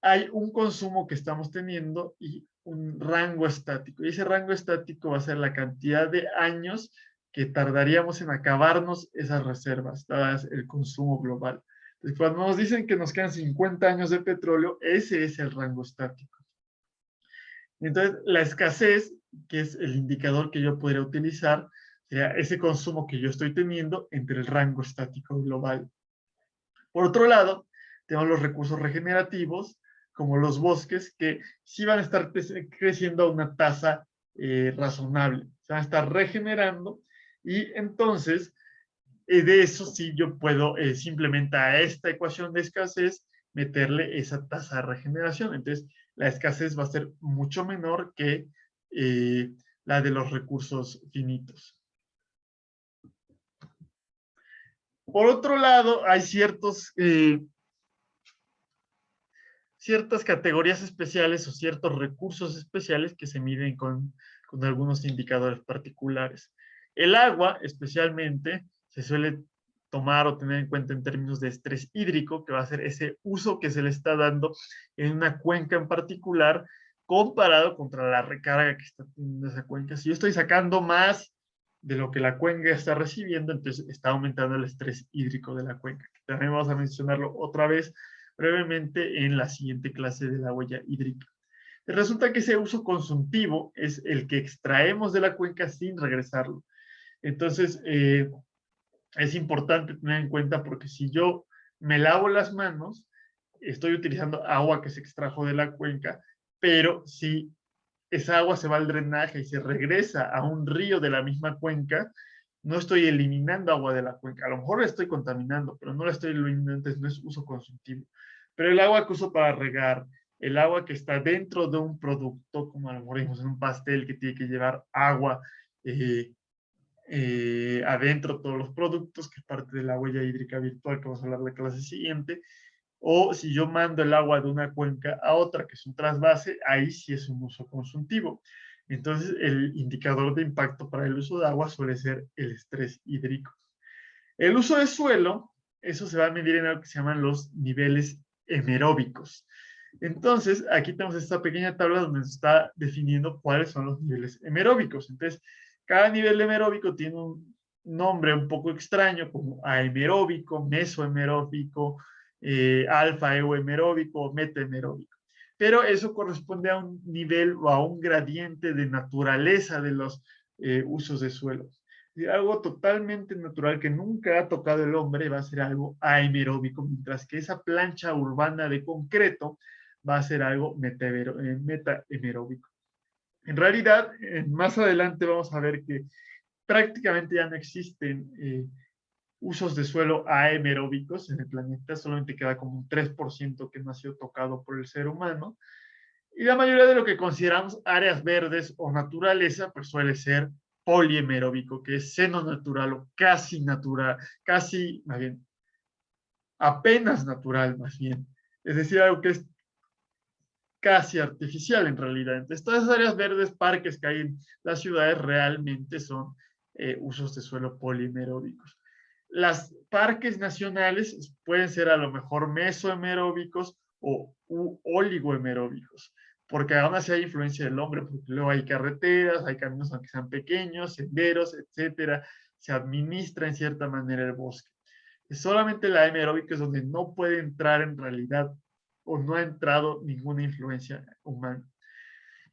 hay un consumo que estamos teniendo y un rango estático. Y ese rango estático va a ser la cantidad de años que tardaríamos en acabarnos esas reservas, dadas el consumo global. Entonces, cuando nos dicen que nos quedan 50 años de petróleo, ese es el rango estático. Entonces, la escasez, que es el indicador que yo podría utilizar, sería ese consumo que yo estoy teniendo entre el rango estático global. Por otro lado, tenemos los recursos regenerativos, como los bosques, que sí van a estar creciendo a una tasa razonable. Se van a estar regenerando y entonces de eso sí yo puedo simplemente a esta ecuación de escasez meterle esa tasa de regeneración. Entonces, la escasez va a ser mucho menor que la de los recursos finitos. Por otro lado, hay ciertas categorías especiales o ciertos recursos especiales que se miden con algunos indicadores particulares. El agua, especialmente, se suele tomar o tener en cuenta en términos de estrés hídrico, que va a ser ese uso que se le está dando en una cuenca en particular, comparado contra la recarga que está teniendo esa cuenca. Si yo estoy sacando más de lo que la cuenca está recibiendo, entonces está aumentando el estrés hídrico de la cuenca. También vamos a mencionarlo otra vez brevemente en la siguiente clase de la huella hídrica. Resulta que ese uso consultivo es el que extraemos de la cuenca sin regresarlo. Entonces, es importante tener en cuenta porque si yo me lavo las manos, estoy utilizando agua que se extrajo de la cuenca, pero si esa agua se va al drenaje y se regresa a un río de la misma cuenca, no estoy eliminando agua de la cuenca. A lo mejor la estoy contaminando, pero no la estoy eliminando, entonces no es uso consultivo. Pero el agua que uso para regar, el agua que está dentro de un producto, como a lo mejor dijimos en un pastel que tiene que llevar agua adentro todos los productos, que es parte de la huella hídrica virtual que vamos a hablar de la clase siguiente, o si yo mando el agua de una cuenca a otra, que es un trasvase, ahí sí es un uso consultivo. Entonces, el indicador de impacto para el uso de agua suele ser el estrés hídrico. El uso de suelo, eso se va a medir en algo que se llaman los niveles hemeróbicos. Entonces, aquí tenemos esta pequeña tabla donde nos está definiendo cuáles son los niveles hemeróbicos. Entonces, cada nivel hemeróbico tiene un nombre un poco extraño, como ahemeróbico, mesohemeróbico, alfa euhemeróbico, metahemeróbico. Pero eso corresponde a un nivel o a un gradiente de naturaleza de los usos de suelo. Algo totalmente natural que nunca ha tocado el hombre va a ser algo aemeróbico, mientras que esa plancha urbana de concreto va a ser algo metahemeróbico. En realidad, más adelante vamos a ver que prácticamente ya no existen usos de suelo aemeróbicos en el planeta, solamente queda como un 3% que no ha sido tocado por el ser humano. Y la mayoría de lo que consideramos áreas verdes o naturaleza, pues suele ser poliemeróbico, que es seno natural o casi natural, casi, más bien, apenas natural, más bien. Es decir, algo que es casi artificial en realidad. Entonces, todas esas áreas verdes, parques que hay en las ciudades realmente son usos de suelo polimeróbicos. Las parques nacionales pueden ser a lo mejor mesohemeróbicos o oligohemeróbicos, porque aún así hay influencia del hombre, porque luego hay carreteras, hay caminos aunque sean pequeños, senderos, etcétera, se administra en cierta manera el bosque. Solamente la hemeróbica es donde no puede entrar en realidad o no ha entrado ninguna influencia humana.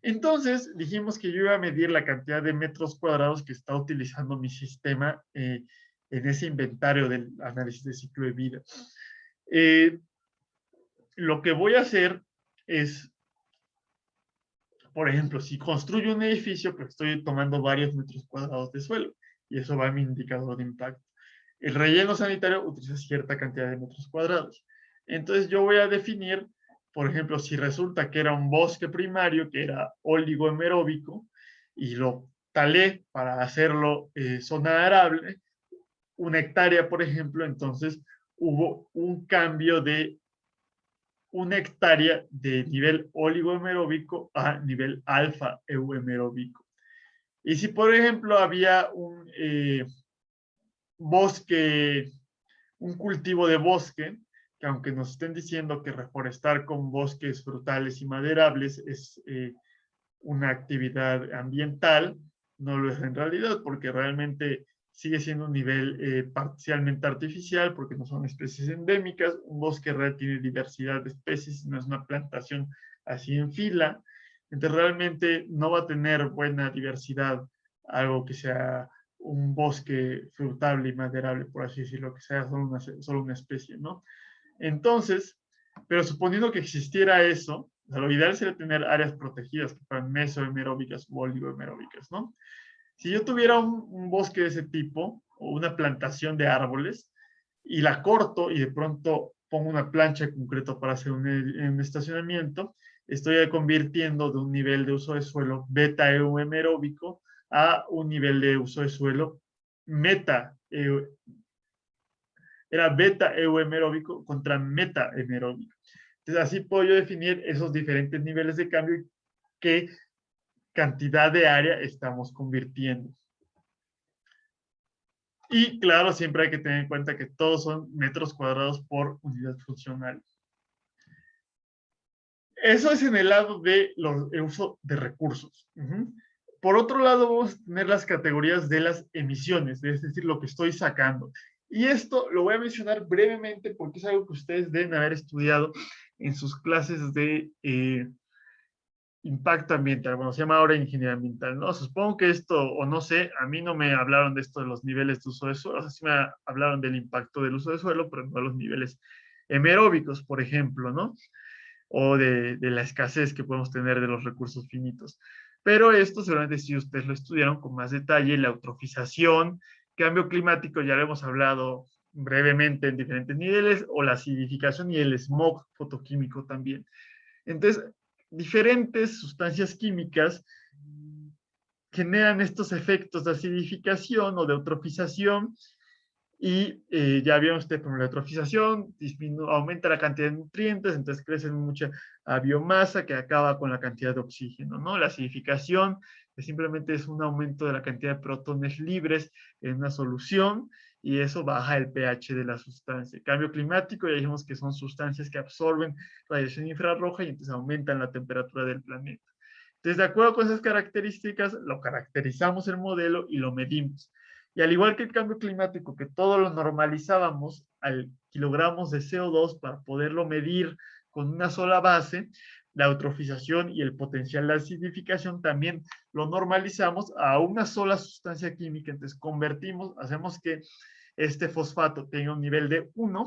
Entonces dijimos que yo iba a medir la cantidad de metros cuadrados que está utilizando mi sistema en ese inventario del análisis de ciclo de vida. Lo que voy a hacer es, por ejemplo, si construyo un edificio, pues estoy tomando varios metros cuadrados de suelo y eso va a mi indicador de impacto. El relleno sanitario utiliza cierta cantidad de metros cuadrados. Entonces yo voy a definir, por ejemplo, si resulta que era un bosque primario, que era oligohemeróbico, y lo talé para hacerlo zona arable, 1 hectárea, por ejemplo, entonces hubo un cambio de 1 hectárea de nivel oligohemeróbico a nivel alfa euhemeróbico. Y si, por ejemplo, había un bosque, un cultivo de bosque, que aunque nos estén diciendo que reforestar con bosques frutales y maderables es una actividad ambiental, no lo es en realidad, porque realmente sigue siendo un nivel parcialmente artificial, porque no son especies endémicas. Un bosque real tiene diversidad de especies, no es una plantación así en fila. Entonces realmente no va a tener buena diversidad, algo que sea un bosque frutable y maderable, por así decirlo, que sea solo una especie, ¿no? Entonces, pero suponiendo que existiera eso, o sea, lo ideal sería tener áreas protegidas que fueran mesohemeróbicas o oligohemeróbicas, ¿no? Si yo tuviera un bosque de ese tipo o una plantación de árboles y la corto y de pronto pongo una plancha de concreto para hacer un estacionamiento, estoy convirtiendo de un nivel de uso de suelo beta euhemeróbico a un nivel de uso de suelo meta era beta euhemeróbico contra meta hemeróbico. Entonces, así puedo yo definir esos diferentes niveles de cambio y qué cantidad de área estamos convirtiendo. Y claro, siempre hay que tener en cuenta que todos son metros cuadrados por unidad funcional. Eso es en el lado de el uso de recursos. Por otro lado, vamos a tener las categorías de las emisiones, es decir, lo que estoy sacando. Y esto lo voy a mencionar brevemente porque es algo que ustedes deben haber estudiado en sus clases de impacto ambiental. Bueno, se llama ahora ingeniería ambiental, ¿no? Supongo que esto, o no sé, a mí no me hablaron de esto de los niveles de uso de suelo, o sea, sí me hablaron del impacto del uso de suelo, pero no de los niveles hemeróbicos, por ejemplo, ¿no? O de la escasez que podemos tener de los recursos finitos. Pero esto seguramente si ustedes lo estudiaron con más detalle, la eutrofización, cambio climático, ya lo hemos hablado brevemente en diferentes niveles, o la acidificación y el smog fotoquímico también. Entonces, diferentes sustancias químicas generan estos efectos de acidificación o de eutrofización y ya vieron usted por la eutrofización, aumenta la cantidad de nutrientes, entonces crece mucha biomasa que acaba con la cantidad de oxígeno, ¿no? La acidificación que simplemente es un aumento de la cantidad de protones libres en una solución y eso baja el pH de la sustancia. Cambio climático, ya dijimos que son sustancias que absorben radiación infrarroja y entonces aumentan la temperatura del planeta. Entonces, de acuerdo con esas características, lo caracterizamos el modelo y lo medimos. Y al igual que el cambio climático, que todo lo normalizábamos al kilogramos de CO2 para poderlo medir con una sola base, la eutrofización y el potencial de acidificación también lo normalizamos a una sola sustancia química. Entonces convertimos, hacemos que este fosfato tenga un nivel de 1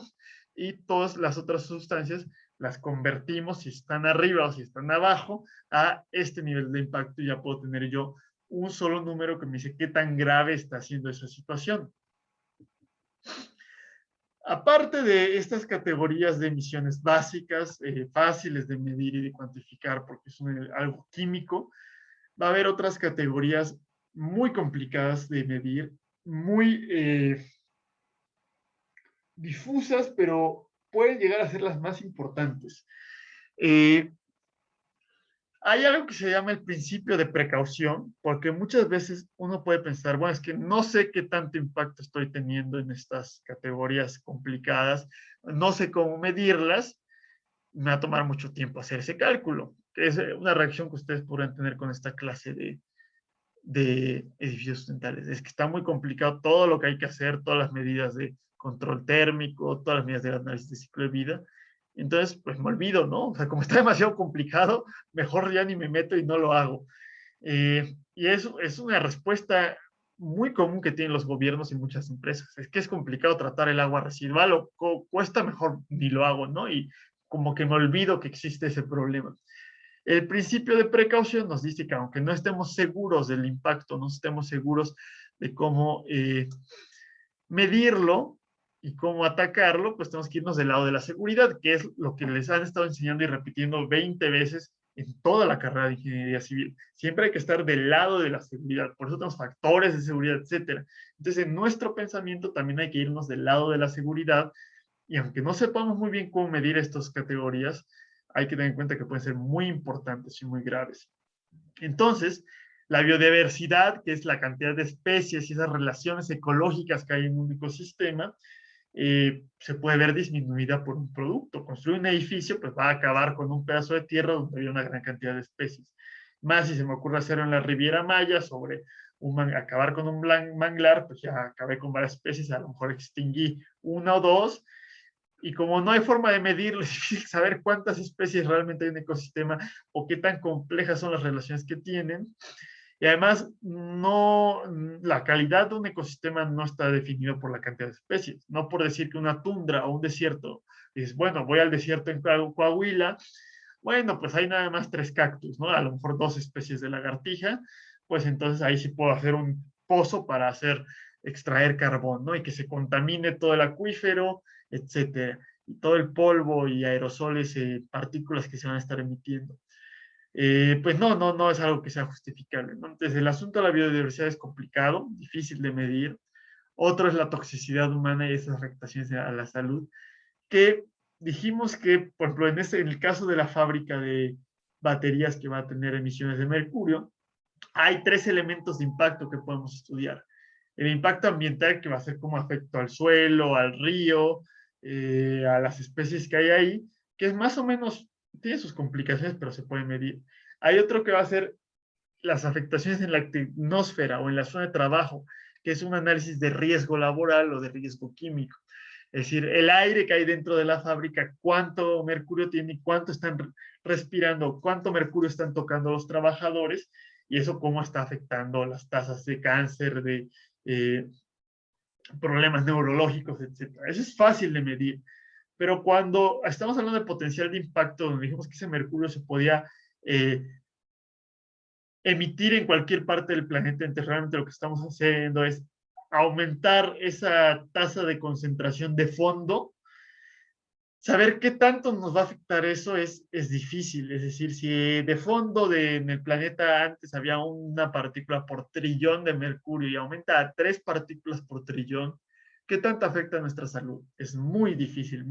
y todas las otras sustancias las convertimos si están arriba o si están abajo a este nivel de impacto y ya puedo tener yo un solo número que me dice qué tan grave está siendo esa situación. Aparte de estas categorías de emisiones básicas, fáciles de medir y de cuantificar porque es algo químico, va a haber otras categorías muy complicadas de medir, muy difusas, pero pueden llegar a ser las más importantes. Hay algo que se llama el principio de precaución, porque muchas veces uno puede pensar, bueno, es que no sé qué tanto impacto estoy teniendo en estas categorías complicadas, no sé cómo medirlas, me va a tomar mucho tiempo hacer ese cálculo, que es una reacción que ustedes podrán tener con esta clase de edificios sustentables. Es que está muy complicado todo lo que hay que hacer, todas las medidas de control térmico, todas las medidas de análisis de ciclo de vida. Entonces, pues me olvido, ¿no? O sea, como está demasiado complicado, mejor ya ni me meto y no lo hago. Y eso es una respuesta muy común que tienen los gobiernos y muchas empresas. Es que es complicado tratar el agua residual o cuesta mejor ni lo hago, ¿no? Y como que me olvido que existe ese problema. El principio de precaución nos dice que aunque no estemos seguros del impacto, no estemos seguros de cómo medirlo y cómo atacarlo, pues tenemos que irnos del lado de la seguridad, que es lo que les han estado enseñando y repitiendo 20 veces en toda la carrera de ingeniería civil. Siempre hay que estar del lado de la seguridad, por eso tenemos factores de seguridad, etcétera. Entonces, en nuestro pensamiento también hay que irnos del lado de la seguridad, y aunque no sepamos muy bien cómo medir estas categorías, hay que tener en cuenta que pueden ser muy importantes y muy graves. Entonces, la biodiversidad, que es la cantidad de especies y esas relaciones ecológicas que hay en un ecosistema, se puede ver disminuida por un producto. Construir un edificio, pues va a acabar con un pedazo de tierra donde había una gran cantidad de especies. Más si se me ocurre hacerlo en la Riviera Maya, sobre acabar con un manglar, pues ya acabé con varias especies, a lo mejor extinguí una o dos, y como no hay forma de medirlo, es difícil saber cuántas especies realmente hay en un ecosistema o qué tan complejas son las relaciones que tienen. Y además, no, la calidad de un ecosistema no está definido por la cantidad de especies. No por decir que una tundra o un desierto, es bueno, voy al desierto en Coahuila, bueno, pues hay nada más 3 cactus, ¿no? A lo mejor 2 especies de lagartija, pues entonces ahí sí puedo hacer un pozo para extraer carbón, ¿no? Y que se contamine todo el acuífero, etcétera. Y todo el polvo y aerosoles, partículas que se van a estar emitiendo. Pues no es algo que sea justificable, ¿no? Entonces, el asunto de la biodiversidad es complicado, difícil de medir. Otro es la toxicidad humana y esas afectaciones a la salud, que dijimos que, por ejemplo, en el caso de la fábrica de baterías que va a tener emisiones de mercurio, hay 3 elementos de impacto que podemos estudiar. El impacto ambiental, que va a ser como afecto al suelo, al río, a las especies que hay ahí, que es más o menos, tiene sus complicaciones, pero se puede medir. Hay otro que va a ser las afectaciones en la atmósfera o en la zona de trabajo, que es un análisis de riesgo laboral o de riesgo químico. Es decir, el aire que hay dentro de la fábrica, cuánto mercurio tiene y cuánto están respirando, cuánto mercurio están tocando los trabajadores, y eso cómo está afectando las tasas de cáncer, de problemas neurológicos, etcétera. Eso es fácil de medir. Pero cuando estamos hablando de potencial de impacto, donde dijimos que ese mercurio se podía emitir en cualquier parte del planeta, entonces realmente lo que estamos haciendo es aumentar esa tasa de concentración de fondo. Saber qué tanto nos va a afectar eso es difícil. Es decir, si de fondo en el planeta antes había una partícula por trillón de mercurio y aumenta a 3 partículas por trillón, ¿qué tanto afecta a nuestra salud? Es muy difícil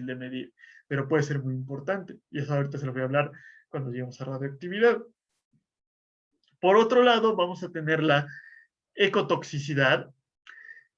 de medir, pero puede ser muy importante. Y eso ahorita se lo voy a hablar cuando lleguemos a radioactividad. Por otro lado, vamos a tener la ecotoxicidad,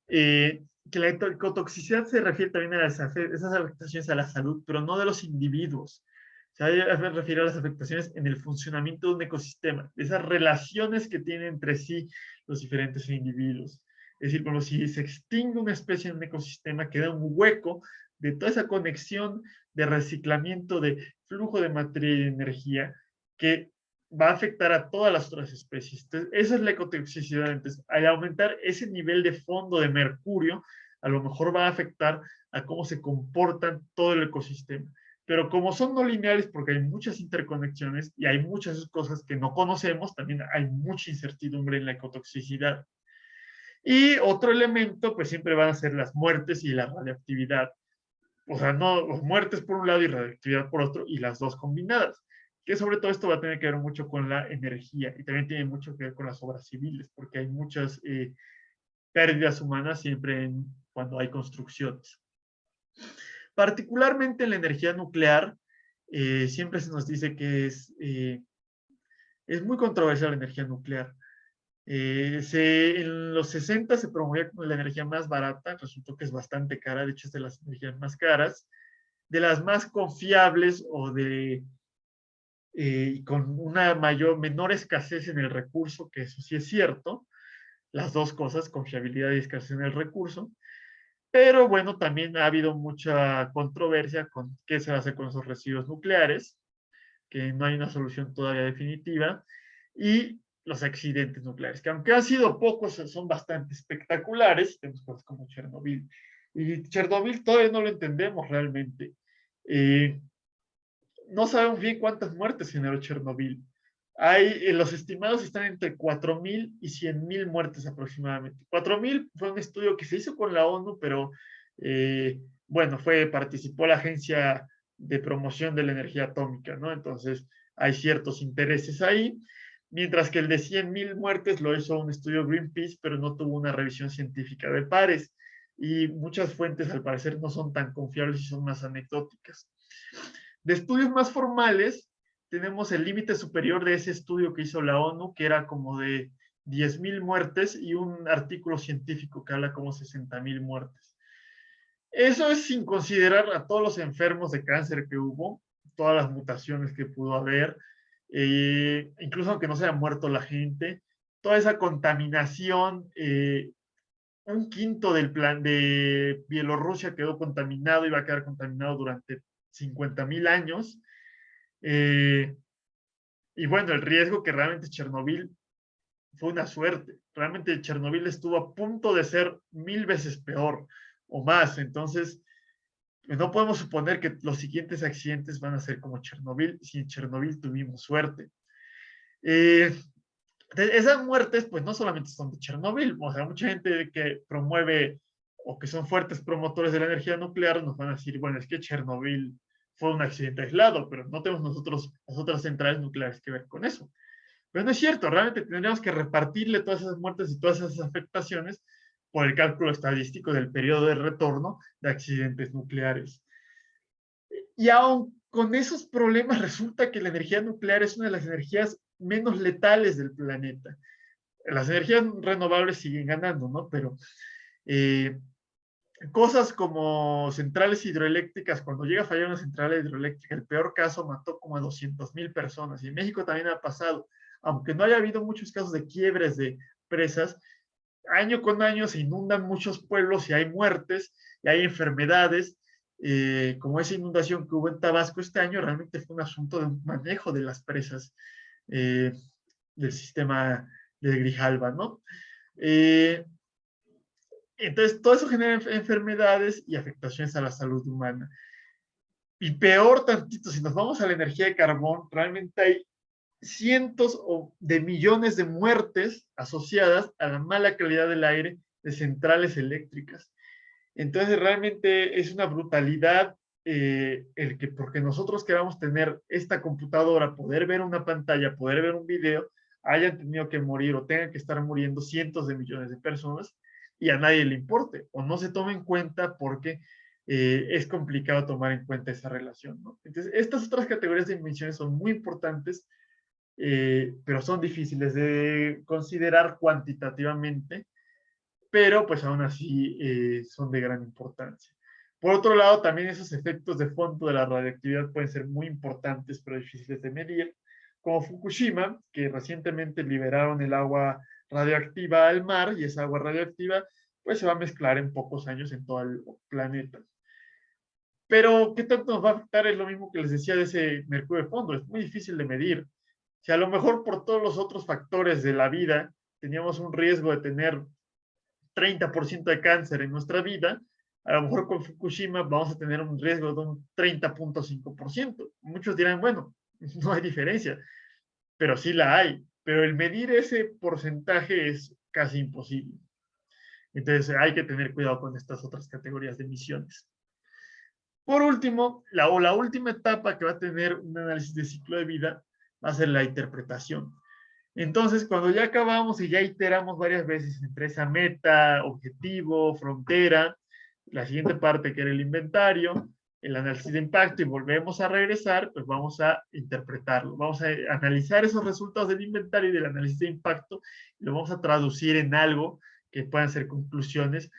que la ecotoxicidad se refiere también a esas afectaciones a la salud, pero no de los individuos. Se refiere a las afectaciones en el funcionamiento de un ecosistema, de esas relaciones que tienen entre sí los diferentes individuos. Es decir, como si se extingue una especie en un ecosistema, queda un hueco de toda esa conexión de reciclamiento, de flujo de materia y de energía que va a afectar a todas las otras especies. Entonces, esa es la ecotoxicidad. Entonces, al aumentar ese nivel de fondo de mercurio, a lo mejor va a afectar a cómo se comportan todo el ecosistema. Pero como son no lineales, porque hay muchas interconexiones y hay muchas cosas que no conocemos, también hay mucha incertidumbre en la ecotoxicidad. Y otro elemento, pues siempre van a ser las muertes y la radioactividad. O sea, no, muertes por un lado y radioactividad por otro, y las dos combinadas. Que sobre todo esto va a tener que ver mucho con la energía y también tiene mucho que ver con las obras civiles, porque hay muchas pérdidas humanas siempre cuando hay construcciones. Particularmente en la energía nuclear, siempre se nos dice que es muy controversial la energía nuclear. En los 60 se promovía como la energía más barata, resultó que es bastante cara, de hecho es de las energías más caras, de las más confiables o con una menor escasez en el recurso, que eso sí es cierto, las dos cosas, confiabilidad y escasez en el recurso, pero bueno, también ha habido mucha controversia con qué se hace con esos residuos nucleares, que no hay una solución todavía definitiva, y los accidentes nucleares, que aunque han sido pocos, son bastante espectaculares. Tenemos cosas como Chernobyl. Y Chernobyl todavía no lo entendemos realmente. Eh, no sabemos bien cuántas muertes generó Chernobyl. Los estimados están entre 4.000 y 100.000 muertes aproximadamente. 4.000 fue un estudio que se hizo con la ONU, pero bueno, participó la Agencia de Promoción de la Energía Atómica, ¿no? Entonces hay ciertos intereses ahí, mientras que el de 100.000 muertes lo hizo un estudio Greenpeace, pero no tuvo una revisión científica de pares. Y muchas fuentes al parecer no son tan confiables y son más anecdóticas. De estudios más formales, tenemos el límite superior de ese estudio que hizo la ONU, que era como de 10.000 muertes, y un artículo científico que habla como 60.000 muertes. Eso es sin considerar a todos los enfermos de cáncer que hubo, todas las mutaciones que pudo haber, incluso aunque no se haya muerto la gente, toda esa contaminación. Un quinto del plan de Bielorrusia quedó contaminado y va a quedar contaminado durante 50.000 años. Eh, y bueno, el riesgo que realmente Chernobyl fue una suerte. Realmente Chernobyl estuvo a punto de ser 1.000 veces peor o más. Entonces, no podemos suponer que los siguientes accidentes van a ser como Chernobyl. Si en Chernobyl tuvimos suerte. Esas muertes, pues no solamente son de Chernobyl, o sea, mucha gente que promueve o que son fuertes promotores de la energía nuclear nos van a decir, bueno, es que Chernobyl fue un accidente aislado, pero no tenemos nosotros las otras centrales nucleares que ver con eso. Pero no es cierto, realmente tendríamos que repartirle todas esas muertes y todas esas afectaciones por el cálculo estadístico del periodo de retorno de accidentes nucleares. Y aún con esos problemas resulta que la energía nuclear es una de las energías menos letales del planeta. Las energías renovables siguen ganando, ¿no? Pero eh, cosas como centrales hidroeléctricas, cuando llega a fallar una central hidroeléctrica, el peor caso mató como a 200.000 personas. Y en México también ha pasado, aunque no haya habido muchos casos de quiebres de presas, año con año se inundan muchos pueblos y hay muertes y hay enfermedades. Como esa inundación que hubo en Tabasco este año, realmente fue un asunto de un manejo de las presas eh, del sistema de Grijalva, ¿no? Eh, entonces, todo eso genera enfermedades y afectaciones a la salud humana. Y peor tantito, si nos vamos a la energía de carbón, realmente hay cientos de millones de muertes asociadas a la mala calidad del aire de centrales eléctricas. Entonces, realmente es una brutalidad el que porque nosotros queramos tener esta computadora, poder ver una pantalla, poder ver un video, hayan tenido que morir o tengan que estar muriendo cientos de millones de personas y a nadie le importe o no se tome en cuenta porque es complicado tomar en cuenta esa relación, ¿no? Entonces, estas otras categorías de emisiones son muy importantes, pero son difíciles de considerar cuantitativamente, pero pues aún así son de gran importancia. Por otro lado, también esos efectos de fondo de la radioactividad pueden ser muy importantes, pero difíciles de medir, como Fukushima, que recientemente liberaron el agua radioactiva al mar y esa agua radioactiva pues se va a mezclar en pocos años en todo el planeta. Pero, ¿qué tanto nos va a afectar? Es lo mismo que les decía de ese mercurio de fondo, es muy difícil de medir. Si a lo mejor por todos los otros factores de la vida teníamos un riesgo de tener 30% de cáncer en nuestra vida, a lo mejor con Fukushima vamos a tener un riesgo de un 30.5%. Muchos dirán, bueno, no hay diferencia, pero sí la hay. Pero el medir ese porcentaje es casi imposible. Entonces hay que tener cuidado con estas otras categorías de emisiones. Por último, la última etapa que va a tener un análisis de ciclo de vida va a ser la interpretación. Entonces, cuando ya acabamos y ya iteramos varias veces entre esa meta, objetivo, frontera, la siguiente parte que era el inventario, el análisis de impacto y volvemos a regresar, pues vamos a interpretarlo. Vamos a analizar esos resultados del inventario y del análisis de impacto y lo vamos a traducir en algo que puedan ser conclusiones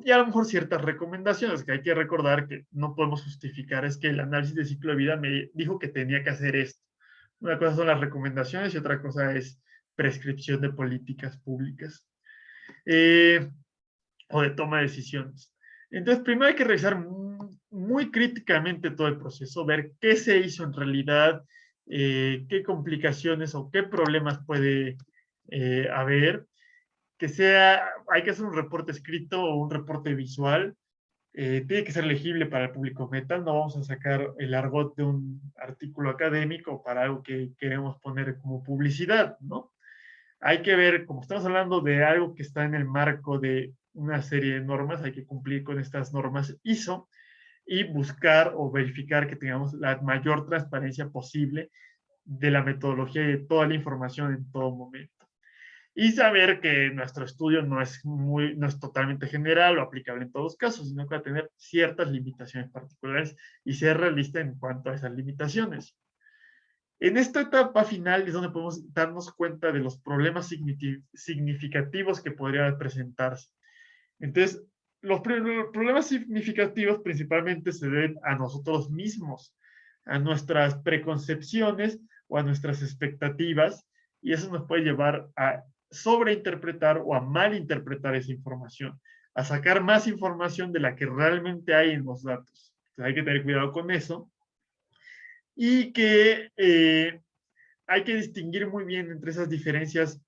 y a lo mejor ciertas recomendaciones, que hay que recordar que no podemos justificar, es que el análisis de ciclo de vida me dijo que tenía que hacer esto. Una cosa son las recomendaciones y otra cosa es prescripción de políticas públicas o de toma de decisiones. Entonces, primero hay que revisar muy críticamente todo el proceso, ver qué se hizo en realidad, qué complicaciones o qué problemas puede haber, que sea, hay que hacer un reporte escrito o un reporte visual, tiene que ser legible para el público meta, no vamos a sacar el argot de un artículo académico para algo que queremos poner como publicidad, ¿no? Hay que ver, como estamos hablando de algo que está en el marco de una serie de normas, hay que cumplir con estas normas ISO y buscar o verificar que tengamos la mayor transparencia posible de la metodología y de toda la información en todo momento. Y saber que nuestro estudio no es totalmente general o aplicable en todos los casos, sino que va a tener ciertas limitaciones particulares y ser realista en cuanto a esas limitaciones. En esta etapa final es donde podemos darnos cuenta de los problemas significativos que podrían presentarse. Entonces, los problemas significativos principalmente se deben a nosotros mismos, a nuestras preconcepciones o a nuestras expectativas, y eso nos puede llevar a sobreinterpretar o a malinterpretar esa información, a sacar más información de la que realmente hay en los datos. Entonces, hay que tener cuidado con eso y que hay que distinguir muy bien entre esas diferencias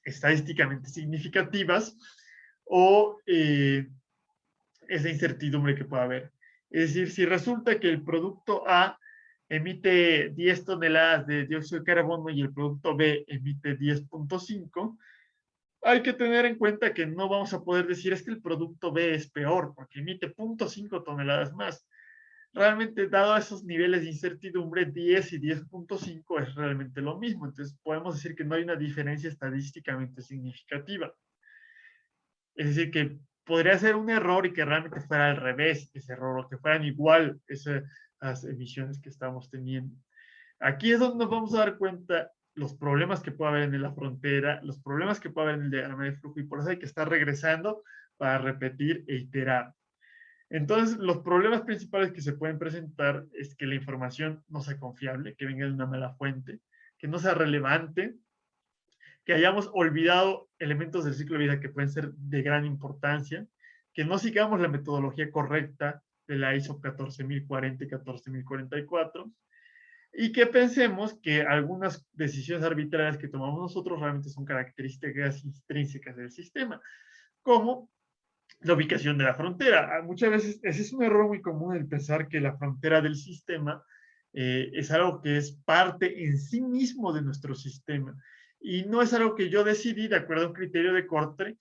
estadísticamente significativas o esa incertidumbre que pueda haber. Es decir, si resulta que el producto A emite 10 toneladas de dióxido de carbono y el producto B emite 10.5, hay que tener en cuenta que no vamos a poder decir es que el producto B es peor porque emite 0.5 toneladas más. Realmente, dado esos niveles de incertidumbre, 10 y 10.5 es realmente lo mismo. Entonces, podemos decir que no hay una diferencia estadísticamente significativa. Es decir, que podría ser un error y que realmente fuera al revés ese error, o que fueran igual esas emisiones que estamos teniendo. Aquí es donde nos vamos a dar cuenta los problemas que puede haber en la frontera, los problemas que puede haber en el diagrama de flujo, y por eso hay que estar regresando para repetir e iterar. Entonces, los problemas principales que se pueden presentar es que la información no sea confiable, que venga de una mala fuente, que no sea relevante, que hayamos olvidado elementos del ciclo de vida que pueden ser de gran importancia, que no sigamos la metodología correcta de la ISO 14040 y 14044, y que pensemos que algunas decisiones arbitrarias que tomamos nosotros realmente son características intrínsecas del sistema, como la ubicación de la frontera. Muchas veces ese es un error muy común, el pensar que la frontera del sistema es algo que es parte en sí mismo de nuestro sistema y no es algo que yo decidí de acuerdo a un criterio de corte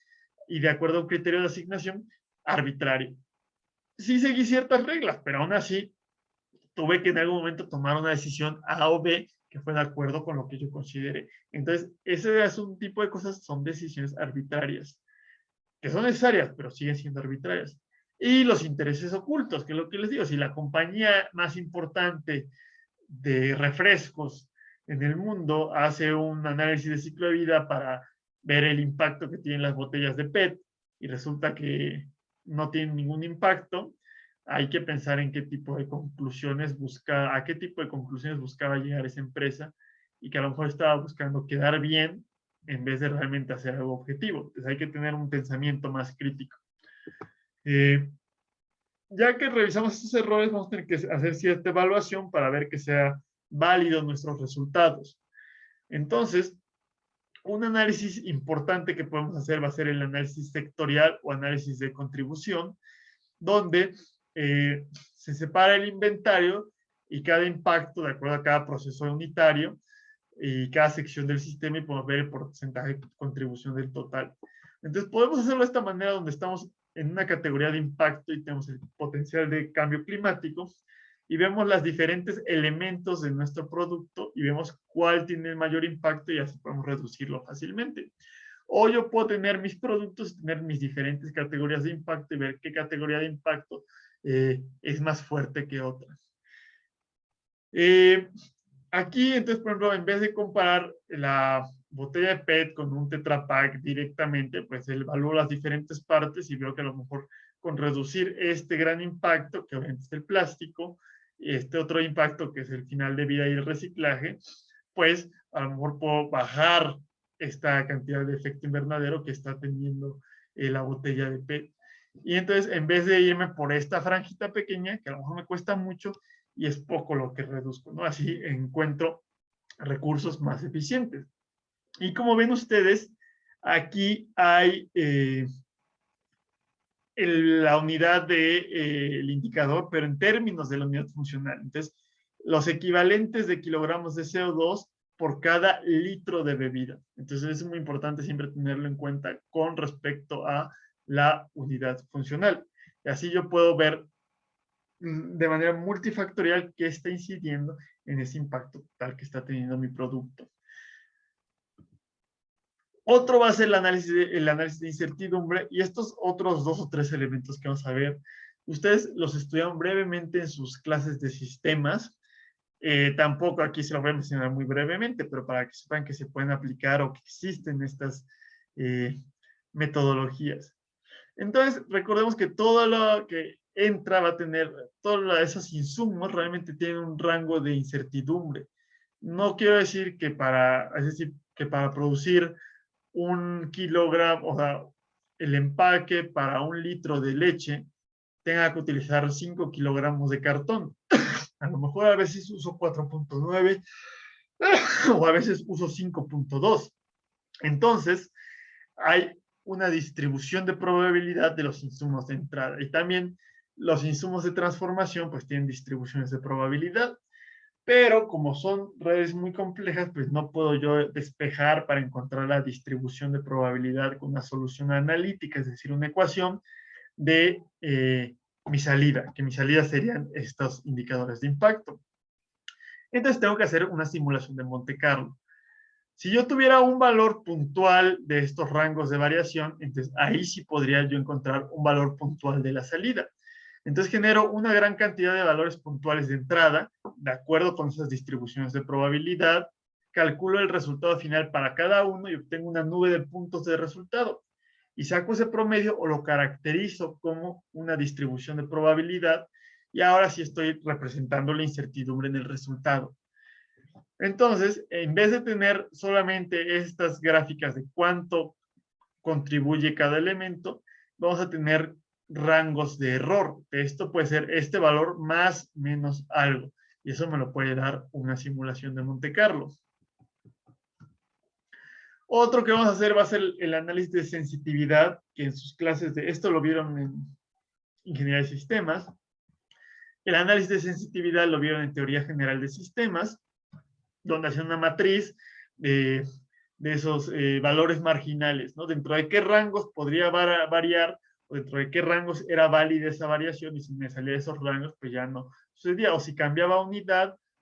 y de acuerdo a un criterio de asignación arbitrario. Sí seguí ciertas reglas, pero aún así tuve que en algún momento tomar una decisión A o B que fue de acuerdo con lo que yo consideré. Entonces, ese es un tipo de cosas, son decisiones arbitrarias que son necesarias, pero siguen siendo arbitrarias. Y los intereses ocultos, que es lo que les digo, si la compañía más importante de refrescos en el mundo hace un análisis de ciclo de vida para ver el impacto que tienen las botellas de PET y resulta que no tienen ningún impacto, hay que pensar en qué tipo de conclusiones busca, a qué tipo de conclusiones buscaba llegar esa empresa y que a lo mejor estaba buscando quedar bien en vez de realmente hacer algo objetivo. Entonces hay que tener un pensamiento más crítico. Ya que revisamos estos errores, vamos a tener que hacer cierta evaluación para ver que sea válidos nuestros resultados. Entonces, un análisis importante que podemos hacer va a ser el análisis sectorial o análisis de contribución, donde se separa el inventario y cada impacto de acuerdo a cada proceso unitario y cada sección del sistema y podemos ver el porcentaje de contribución del total. Entonces podemos hacerlo de esta manera donde estamos en una categoría de impacto y tenemos el potencial de cambio climático y vemos los diferentes elementos de nuestro producto y vemos cuál tiene el mayor impacto y así podemos reducirlo fácilmente. O yo puedo tener mis productos, tener mis diferentes categorías de impacto y ver qué categoría de impacto es más fuerte que otras. Aquí, entonces, por ejemplo, en vez de comparar la botella de PET con un Tetra Pak directamente, pues evalúo las diferentes partes y veo que a lo mejor con reducir este gran impacto, que obviamente es el plástico, y este otro impacto, que es el final de vida y el reciclaje, pues a lo mejor puedo bajar esta cantidad de efecto invernadero que está teniendo la botella de PET. Y entonces, en vez de irme por esta franjita pequeña, que a lo mejor me cuesta mucho, y es poco lo que reduzco, ¿no? Así encuentro recursos más eficientes. Y como ven ustedes, aquí hay la unidad del indicador, pero en términos de la unidad funcional. Entonces, los equivalentes de kilogramos de CO2 por cada litro de bebida. Entonces, es muy importante siempre tenerlo en cuenta con respecto a la unidad funcional. Y así yo puedo ver de manera multifactorial qué está incidiendo en ese impacto tal que está teniendo mi producto. Otro va a ser el análisis de incertidumbre y estos otros 2 o 3 elementos que vamos a ver, ustedes los estudiaron brevemente en sus clases de sistemas. Tampoco aquí se lo voy a mencionar muy brevemente, pero para que sepan que se pueden aplicar o que existen estas metodologías. Entonces, recordemos que todo lo que entra va a tener, todos esos insumos realmente tienen un rango de incertidumbre. No quiero decir que es decir, que para producir 1 kilogramo, o sea, el empaque para 1 litro de leche, tenga que utilizar 5 kilogramos de cartón. A lo mejor a veces uso 4.9 o a veces uso 5.2. Entonces, hay una distribución de probabilidad de los insumos de entrada. Y también los insumos de transformación pues tienen distribuciones de probabilidad. Pero como son redes muy complejas, pues no puedo yo despejar para encontrar la distribución de probabilidad con una solución analítica, es decir, una ecuación de mi salida, que mi salida serían estos indicadores de impacto. Entonces tengo que hacer una simulación de Monte Carlo. Si yo tuviera un valor puntual de estos rangos de variación, entonces ahí sí podría yo encontrar un valor puntual de la salida. Entonces genero una gran cantidad de valores puntuales de entrada, de acuerdo con esas distribuciones de probabilidad, calculo el resultado final para cada uno y obtengo una nube de puntos de resultado. Y saco ese promedio o lo caracterizo como una distribución de probabilidad y ahora sí estoy representando la incertidumbre en el resultado. Entonces, en vez de tener solamente estas gráficas de cuánto contribuye cada elemento, vamos a tener rangos de error. Esto puede ser este valor más menos algo. Y eso me lo puede dar una simulación de Monte Carlo. Otro que vamos a hacer va a ser el análisis de sensitividad, que en sus clases de esto lo vieron en Ingeniería de Sistemas. El análisis de sensitividad lo vieron en Teoría General de Sistemas, donde hacen una matriz de esos valores marginales, ¿no? Dentro de qué rangos podría variar, o dentro de qué rangos era válida esa variación, y si me salía de esos rangos, pues ya no sucedía. O si cambiaba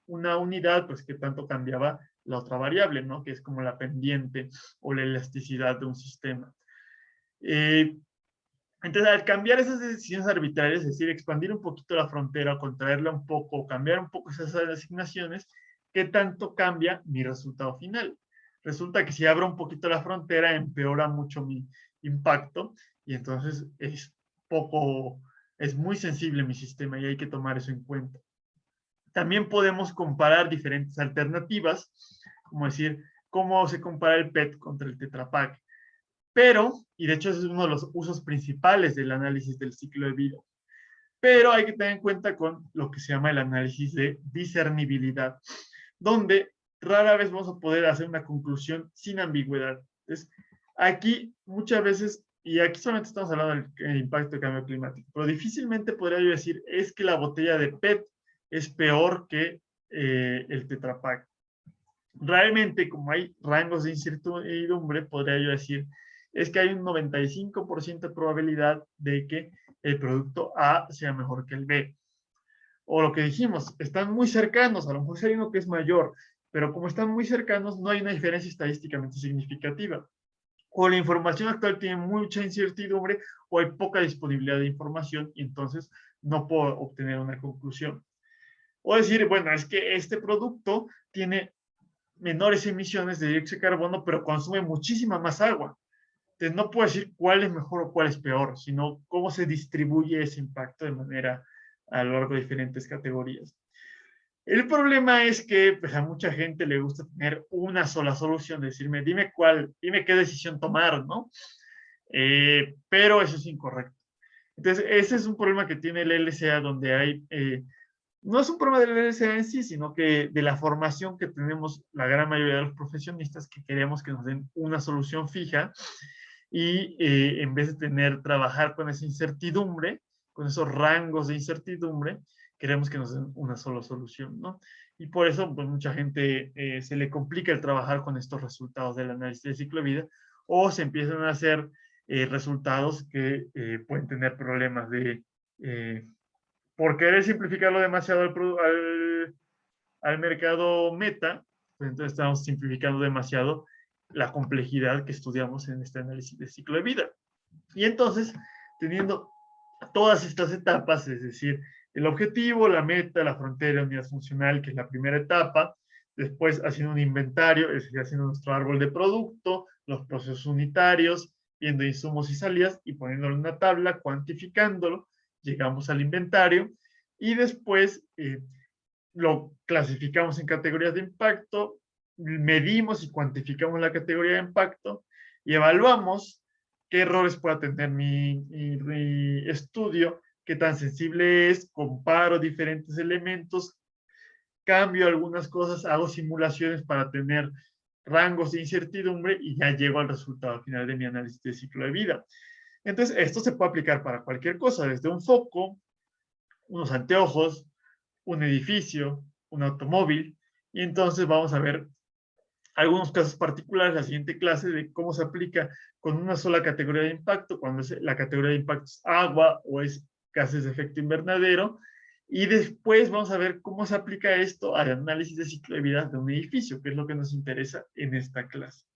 una unidad, pues qué tanto cambiaba la otra variable, ¿no? Que es como la pendiente o la elasticidad de un sistema. Entonces, al cambiar esas decisiones arbitrarias, es decir, expandir un poquito la frontera, contraerla un poco, cambiar un poco esas asignaciones, ¿qué tanto cambia mi resultado final? Resulta que si abro un poquito la frontera, empeora mucho mi impacto y entonces es muy sensible mi sistema y hay que tomar eso en cuenta. También podemos comparar diferentes alternativas, como decir, cómo se compara el PET contra el Tetra Pak. Pero, y de hecho ese es uno de los usos principales del análisis del ciclo de vida, pero hay que tener en cuenta con lo que se llama el análisis de discernibilidad, donde rara vez vamos a poder hacer una conclusión sin ambigüedad. Entonces, aquí muchas veces, y aquí solamente estamos hablando del impacto del cambio climático, pero difícilmente podría yo decir, es que la botella de PET es peor que el Tetra Pak. Realmente, como hay rangos de incertidumbre, podría yo decir es que hay un 95% de probabilidad de que el producto A sea mejor que el B. O lo que dijimos, están muy cercanos, a lo mejor hay uno que es mayor, pero como están muy cercanos, no hay una diferencia estadísticamente significativa. O la información actual tiene mucha incertidumbre o hay poca disponibilidad de información y entonces no puedo obtener una conclusión. O decir, bueno, es que este producto tiene menores emisiones de dióxido de carbono, pero consume muchísima más agua. Entonces, no puedo decir cuál es mejor o cuál es peor, sino cómo se distribuye ese impacto de manera a lo largo de diferentes categorías. El problema es que pues, a mucha gente le gusta tener una sola solución, decirme, dime cuál, dime qué decisión tomar, ¿no? Pero eso es incorrecto. Entonces, ese es un problema que tiene el LCA, donde hay, no es un problema del LCA en sí, sino que de la formación que tenemos la gran mayoría de los profesionistas que queremos que nos den una solución fija y en vez de trabajar con esa incertidumbre, con esos rangos de incertidumbre, queremos que nos den una sola solución, ¿no? Y por eso, pues, mucha gente se le complica el trabajar con estos resultados del análisis de ciclo de vida o se empiezan a hacer resultados que pueden tener problemas de, por querer simplificarlo demasiado al mercado meta, pues entonces estamos simplificando demasiado la complejidad que estudiamos en este análisis de ciclo de vida. Y entonces, teniendo todas estas etapas, es decir, el objetivo, la meta, la frontera, la unidad funcional, que es la primera etapa, después haciendo un inventario, es decir, haciendo nuestro árbol de producto, los procesos unitarios, viendo insumos y salidas y poniéndolo en una tabla, cuantificándolo, llegamos al inventario y después lo clasificamos en categorías de impacto, medimos y cuantificamos la categoría de impacto y evaluamos qué errores puede tener mi estudio, qué tan sensible es, comparo diferentes elementos, cambio algunas cosas, hago simulaciones para tener rangos de incertidumbre y ya llego al resultado final de mi análisis de ciclo de vida. Entonces, esto se puede aplicar para cualquier cosa, desde un foco, unos anteojos, un edificio, un automóvil, y entonces vamos a ver algunos casos particulares, la siguiente clase, de cómo se aplica con una sola categoría de impacto, cuando es, la categoría de impacto es agua o es gases de efecto invernadero, y después vamos a ver cómo se aplica esto al análisis de ciclo de vida de un edificio, que es lo que nos interesa en esta clase.